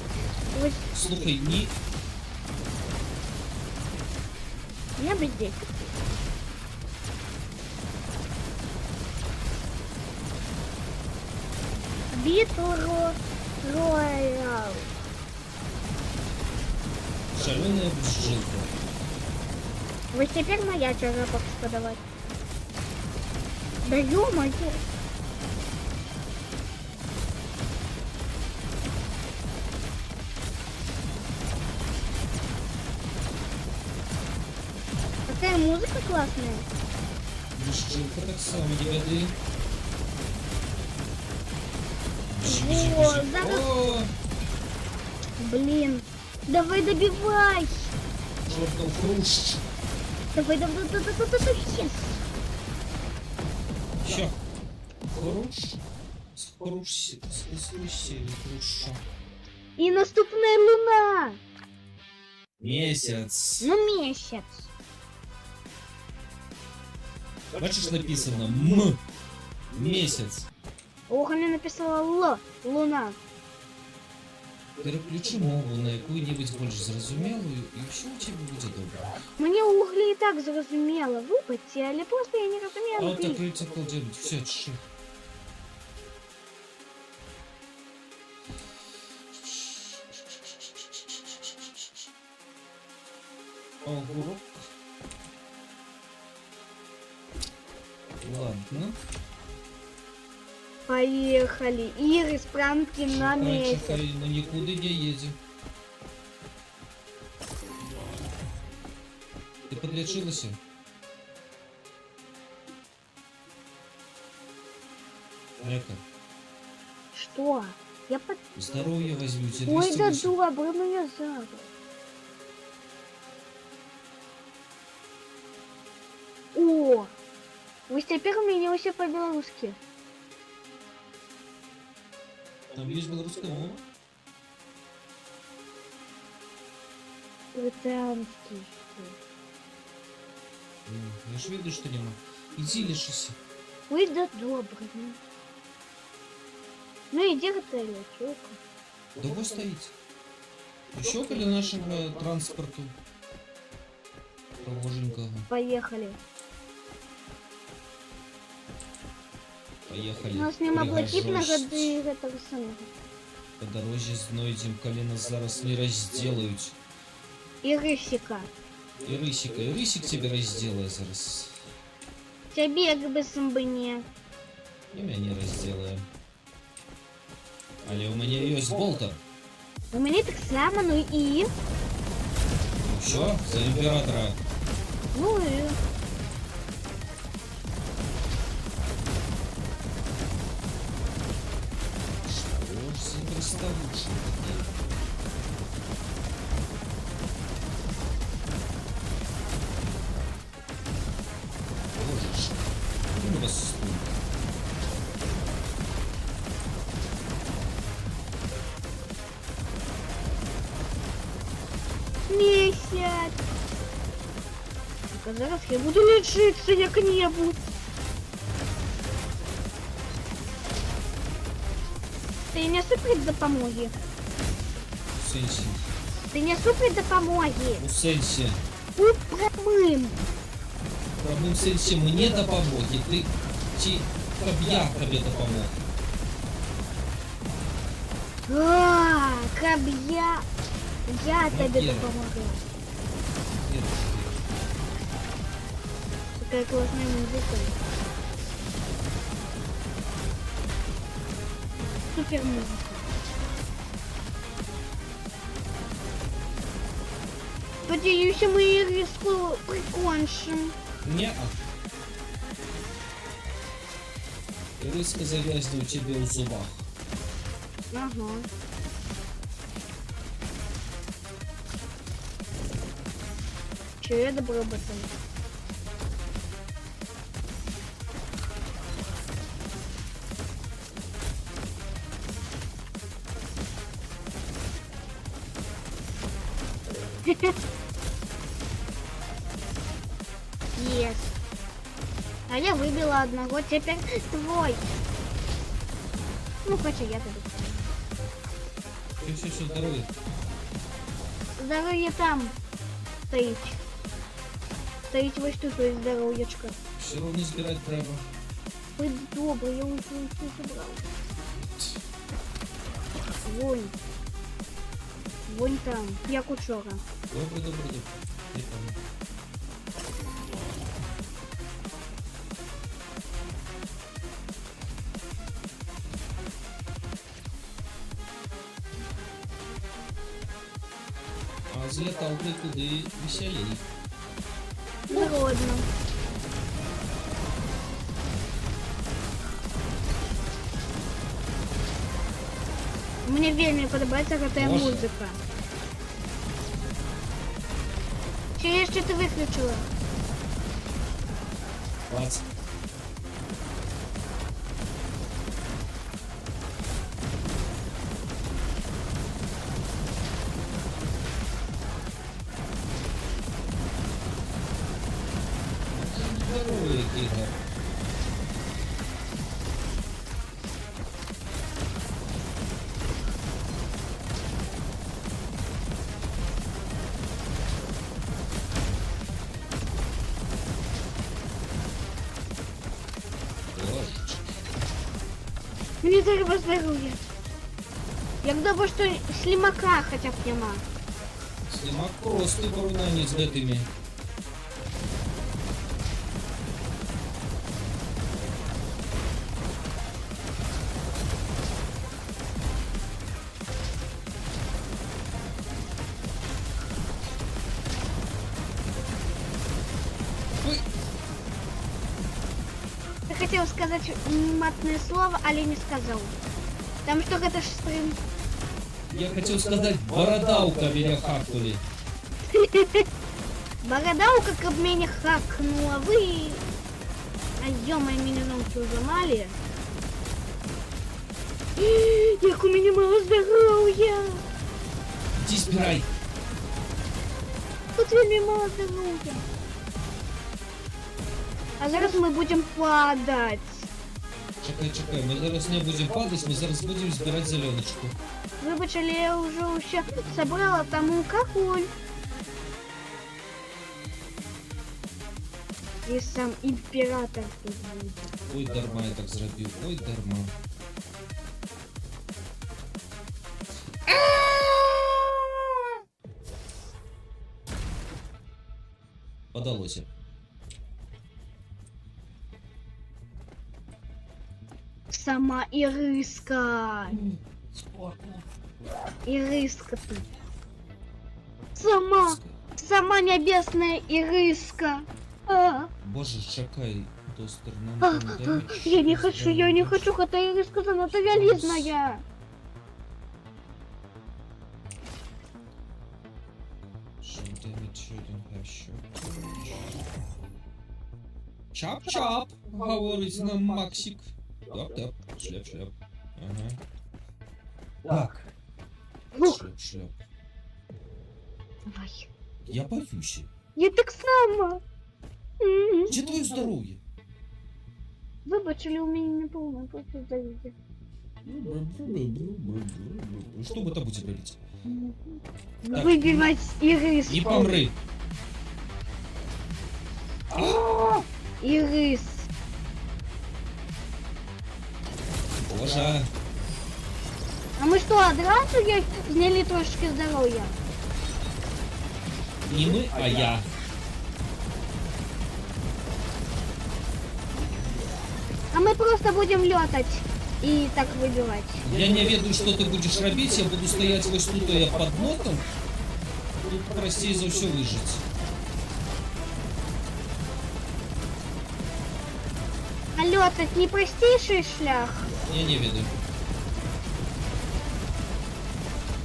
Вы... Слухай, ні. Я бы здесь. Битва Роял. Шалёная жилка. Вот теперь моя черга подавать. Да ё-моё. Какая музыка классная. Жилка так само, не годы. Во, зараз... О, Блин. Давай добивай. чёртов хрущ. Давай, yes. Всё. Хрущ. Хрущ. И наступная луна. Месяц. Ну, месяц. Бачиш, написано М. Месяц. Ох, она написала Л. Луна. Переключи мову на яку-небудь більш зрозумілою, і все у тебе буде добре. Мне угли и так зрозумело. Выбачте, але просто я не А разумела. от так це колдебить. Все, тиши. Огурок. Ладно. Поехали. Ирис, пранки на месяц. Чекай, ну нікуди не їздив. Ти подлечилася? Река, Что? Я под... здоровье возьмите. Ой, да 208. добро, меня зовут. О! Вы теперь у меня все по-белорусски. Там есть белорусская мова? Британский. Я ж видно, что нема. Иди лишися. Ой, да добро. Ну иди к отелю, чука. Довго стоїть. Еще для нашего транспорту. Провоженького. Поехали. Поехали. Нас нема блакитного Пригожусь. до этого самого. По дорозі знойдем, коли нас зараз не розділають. И рысика. І Рисик тебе розділає зараз. Тебе як би сам би не. І мене розділає. Але у мене є болтер. У меня так само, ну и... Ну все, за імператора. Ну и... Что ж за приставуши такие? Боже ж, ну вас стул. Не сядь. Так, а зараз я буду лечиться як-небудь. Ты не супер допомоги. У сенсі. Ты не супер допомоги. У сенсі. У промым. Правим сенсі мені допомоги. Ти чи каб я тобі допомог. А, как я тебе Вера. допомогла. Дедушки. Такая классная музыка. Супер музыка. Надеюсь, мы риску прикончим. Не-а. Риска завязла у тебя в зубах. Ага. Че я добро ботан? Yes. А я выбила одного, теперь твой. Ну, хотя я тогда. Все, здоровье. Здоровье там стоит. Стоит ось тут, ось здоров'ячка. Все равно збирать треба. Ой, добре, я уже все забрал. Вонь. Вонь там, як учора. Добре. Я понял. А злетал бы куди веселей. Народно. Мне вельмі подобається гэтая Боже. музыка. Чи ще ти виключила? Бац. Здоровый тигр. Божечки. Мені треба здоров'я. Як добре, що слімака хоча б нема. Слимак просто порівнянні з гэтымі. Ой, Я хотел сказать матное слово, але не сказал. Там что это ж стрим. я хотел сказать, бородавка меня хакнули. Бородавка как меня хакнула. Вы... А ё-моё, меня ногти узамали. Як у меня мало здоровья. Иди збирай. Тут вельми мало здоровья. А зараз мы будем падать. Чекай, ми зараз не будемо падати, ми зараз будемо збирати зеленочку. Вибачили, я уже все собрала, там какуль. И сам император тут будет. Ой, дарма я так зробив, ой, дарма. Подалося. Сама Ириска. Ириска ты. Сама небесная Ириска. Боже, чекай, достер нам А, там демедж. Я не хочу, хотя Ириска занадто вялизная. Чап-чап, говорить нам Максик. Тап-тап, шляп-шляп. Ага. Так, шляп-шляп. Давай. Я боюсь. Я так сама. Где твое здоровье? Вибачили, у меня не полно, просто завидите. Что бы это будет болеть? Так. Выбивать Ириску. Не помри. Ирис. Боже. А мы что, одразу я сняли трошечки здоровья? Не мы, а я. А мы просто будем летать и так выбивать. Я не ведаю, что ты будешь робить, я буду стоять вось тут, а я под нотом. Тут простей за все выжить. А летать не простейший шлях? Я не ведаю.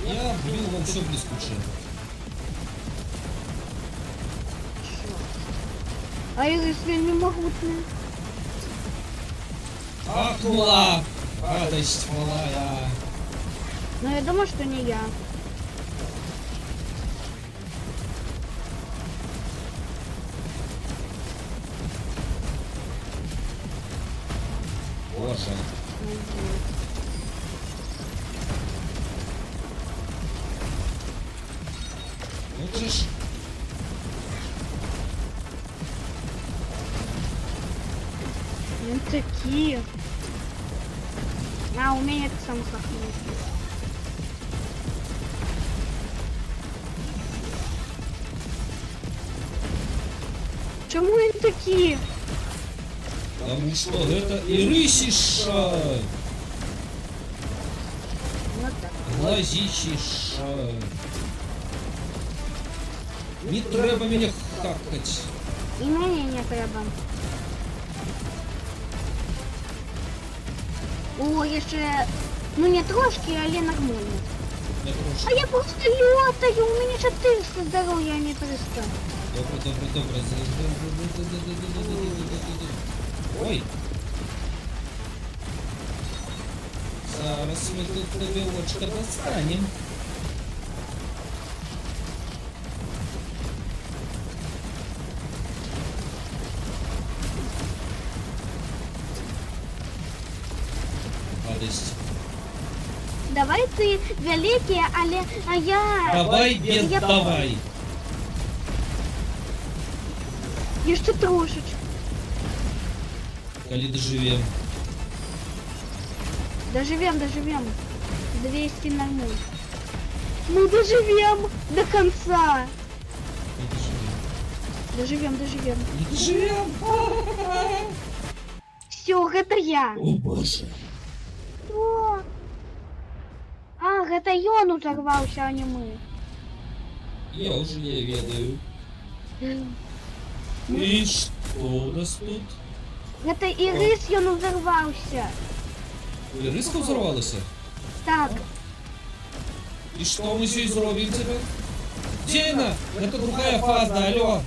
Я бью вам все блескучее. А Ирис вельми могутная. Ахнула! Радость малая. Но я думаю, что не я. Боже. Ну ты ж... Блин, такие. А, у меня это сам сохнул. Чему они такие? Потому что это Ирисиша. Вот так. Глазищиша. Не треба меня хакать. І мені не треба. О, я ще... Ну не трошки, але нормально. Я А прошу. я просто летаю, у меня 400 здоровья, а не 300. Добре. Ой. Зараз ми тут тебе очка достанем. Гадость. Давай ты великий, але... А я... Давай без Я- давай. Я ще трошечки. Коли доживем. Доживем. 200 нормально. Мы доживем до конца. Не доживем. Доживем. Не доживем. Все, это я. О боже. О! А, это он узорвался, а не мы. Я уже не ведаю. И что у нас тут? Это Ирис, он взорвался. Ириска взорвалась? Так, И что мы здесь зробим теперь? Дина, это другая фаза, алло.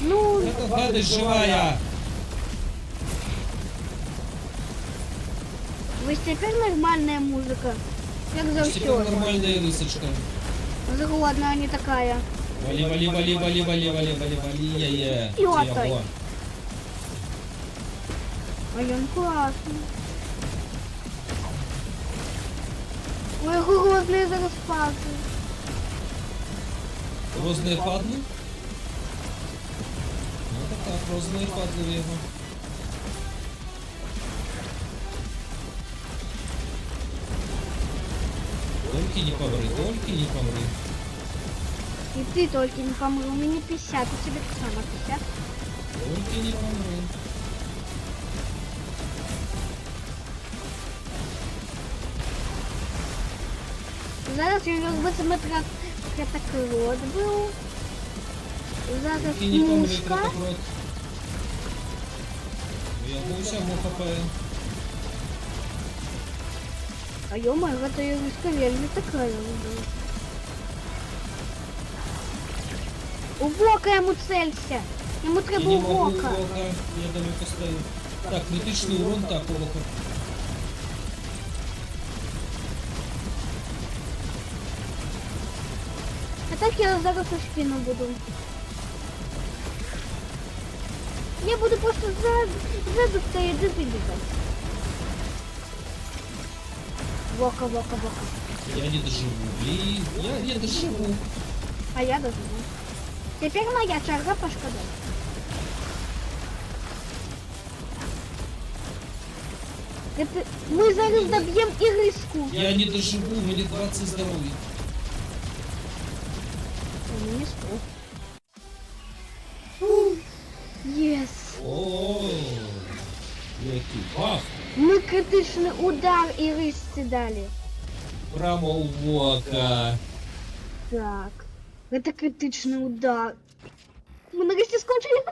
ну, Это гадость живая. вы теперь нормальная музыка. Как Теперь завсёды. нормальная рысочка. Згодна, а не такая. Вали. Я-я. Лётай. Во. А он классный. Ой, грозний зараз падає. Розные падлы? Ну это так, розные падлы в его. Только не помри, только не помри. И ты только не помри, у меня 50, у тебя так само 50. Только не помри. Зараз він розбиться катакрот був. Зараз Только не помри, мушка. кротокрот. Я гуся му хп. А ё-моё, это я вельми такая була. У бока йому целься. Йому Я треба не у могу бока. Вока, я далеко стою. Так, критичный урон, так, Вока. А так я зараз у спину буду. Я буду просто ззаду стоять, забігати. Бока, бока, бока. Я не доживу, блин. Я не доживу. А я доживу. Теперь моя черга пошкодовать. Мы зараз добьем и риску. Я не доживу, у меня 20 здоровья. Не спу. Єс. О, який бах. Ми критичний удар і рисці дали. Прямо у Вока. Так. Это критичний удар. Ми нарешті скончили.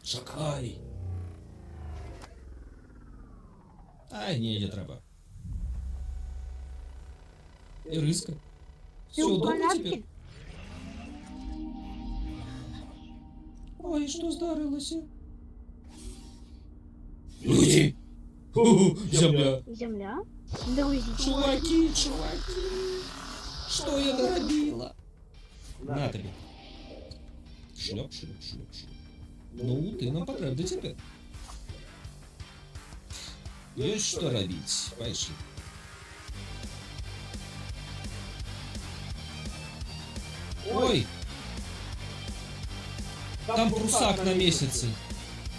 Шакай. А, ні, не треба. Іриска. Все Ты в удобно порядке? теперь? Ой, что здарилося? Люди! Земля! Земля. Друзі. Чуваки, чуваки! Что я доробила? На тобі. Шлеп, шлеп, шлеп, шлеп. Ну, ти нам потрібна тепер. Є що робити. Пошли. Ой! Там прусак на месяце.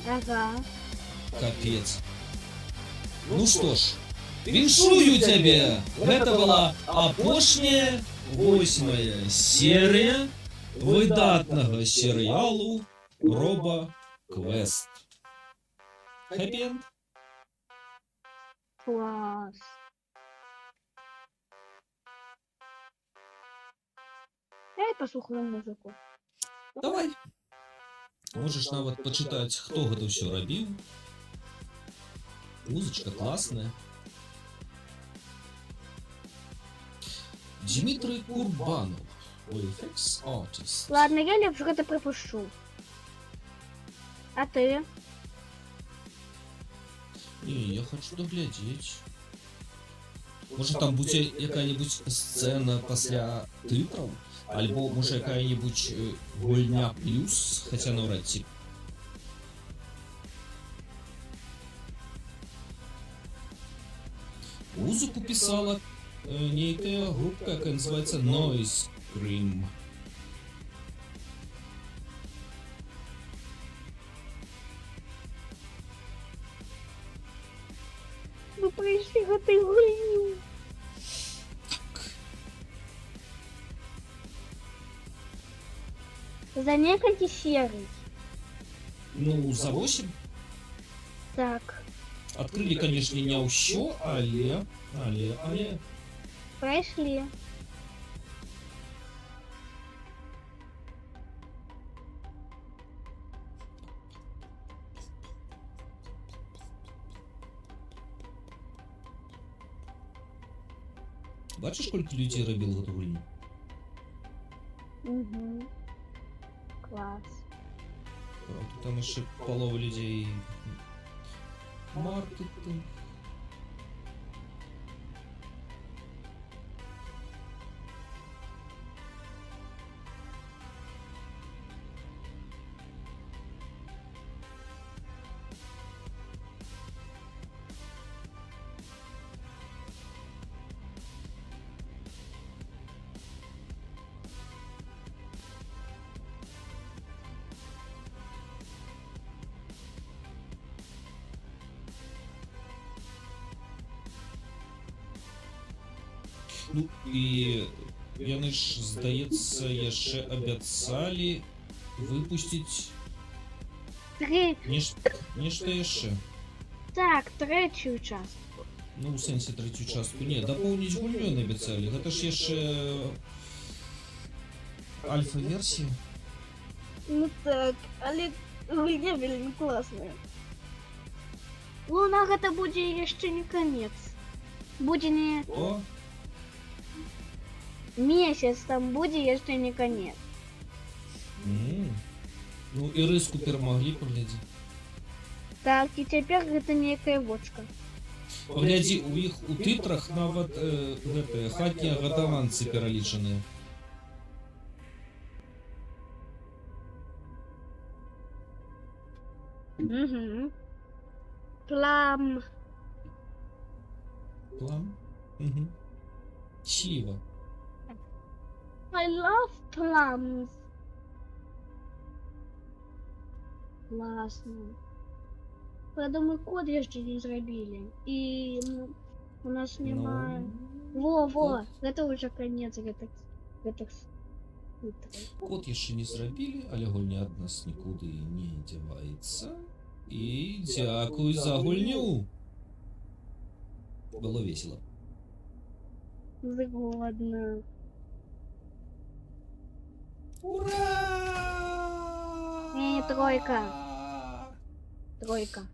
Ага. Капец. Ну что ж, віншую тебе! Гэта была апошняя 8-я серія видатного серіалу Роба Квест. Хэппі-енд? Класс. Я послухаю музыку. Давай. Можешь нават почитать, хто гэта ўсё рабіў. Музычка классная. Дмитрий Курбанов, VFX Artist. Ладно, я лепш гэта припущу. А ты? Не, я хочу доглядеть. Может там будзе якая-нибудь сцена пасля тытраў? Альбо можа якая-нибудь гульня плюс, хотя навряд ці. Музыку писала некая группа, якая называется Noise Cream. Мы прийшли в эту гульню. За некалькі серый. Ну, за 8. Так. Открыли, конечно, не ўсё, але. Пройшли. Бачиш, колькі людей рабіла гэту гульню? Угу. Класс. Правда, там яшчэ палова людзей маркетинг. Ну і яны ж, здаецца, яшчэ абяцалі выпусціць Три... нешта яшчэ. Так, третью часть. Ну, у сэнсе трэцюю частку. Не, дапоўніць гульню яны абяцалі. Гэта ж яшчэ альфа-версія. Ну так, але гульня вельмі класная. Луна гэта будзе яшчэ не конец. Будзе не О, месяц, там будзе яшчэ не конец. ну і рыску перамаглі, паглядзі. Так, і цяпер гэта нейкая вочка. Паглядзі, у іх у тытрах нават гэтыя хатнія гадаванцы пералічаныя. Угу. Плам. Плам? Угу. Сіва. I love plums. Классно. Правда, мы код яшчэ не зрабілі. І у нас няма... Во, код. гэта ўжо конец гэтых... Код яшчэ не зрабілі, але гульня ад нас нікуды не дзяваецца. І дзякуй за гульню. Было весело. Згодна. Ура! Не, тройка. Тройка.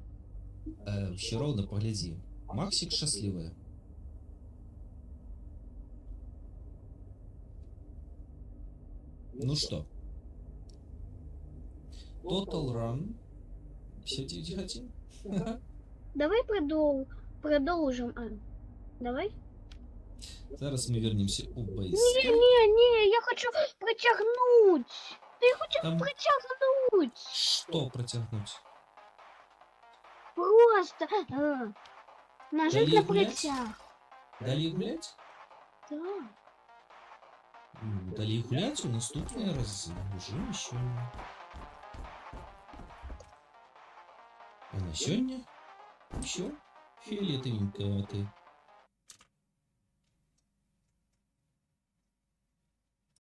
Ўсё роўна паглядзі. Максік шчаслівая. Ну што? Total Run 59 гадзін. Давай продолжим. Давай. Зараз мы вернемся у бейс. Не, я хочу протягнуть. Ты хочешь Там- протягнуть. Што працягнуць? Просто нажать Дали на гулять? протяг. Далі гуляць? Да. Далі гуляць у наступны раз. Уже сёння. А на сёння? Усё. Фіолетавенькая ты.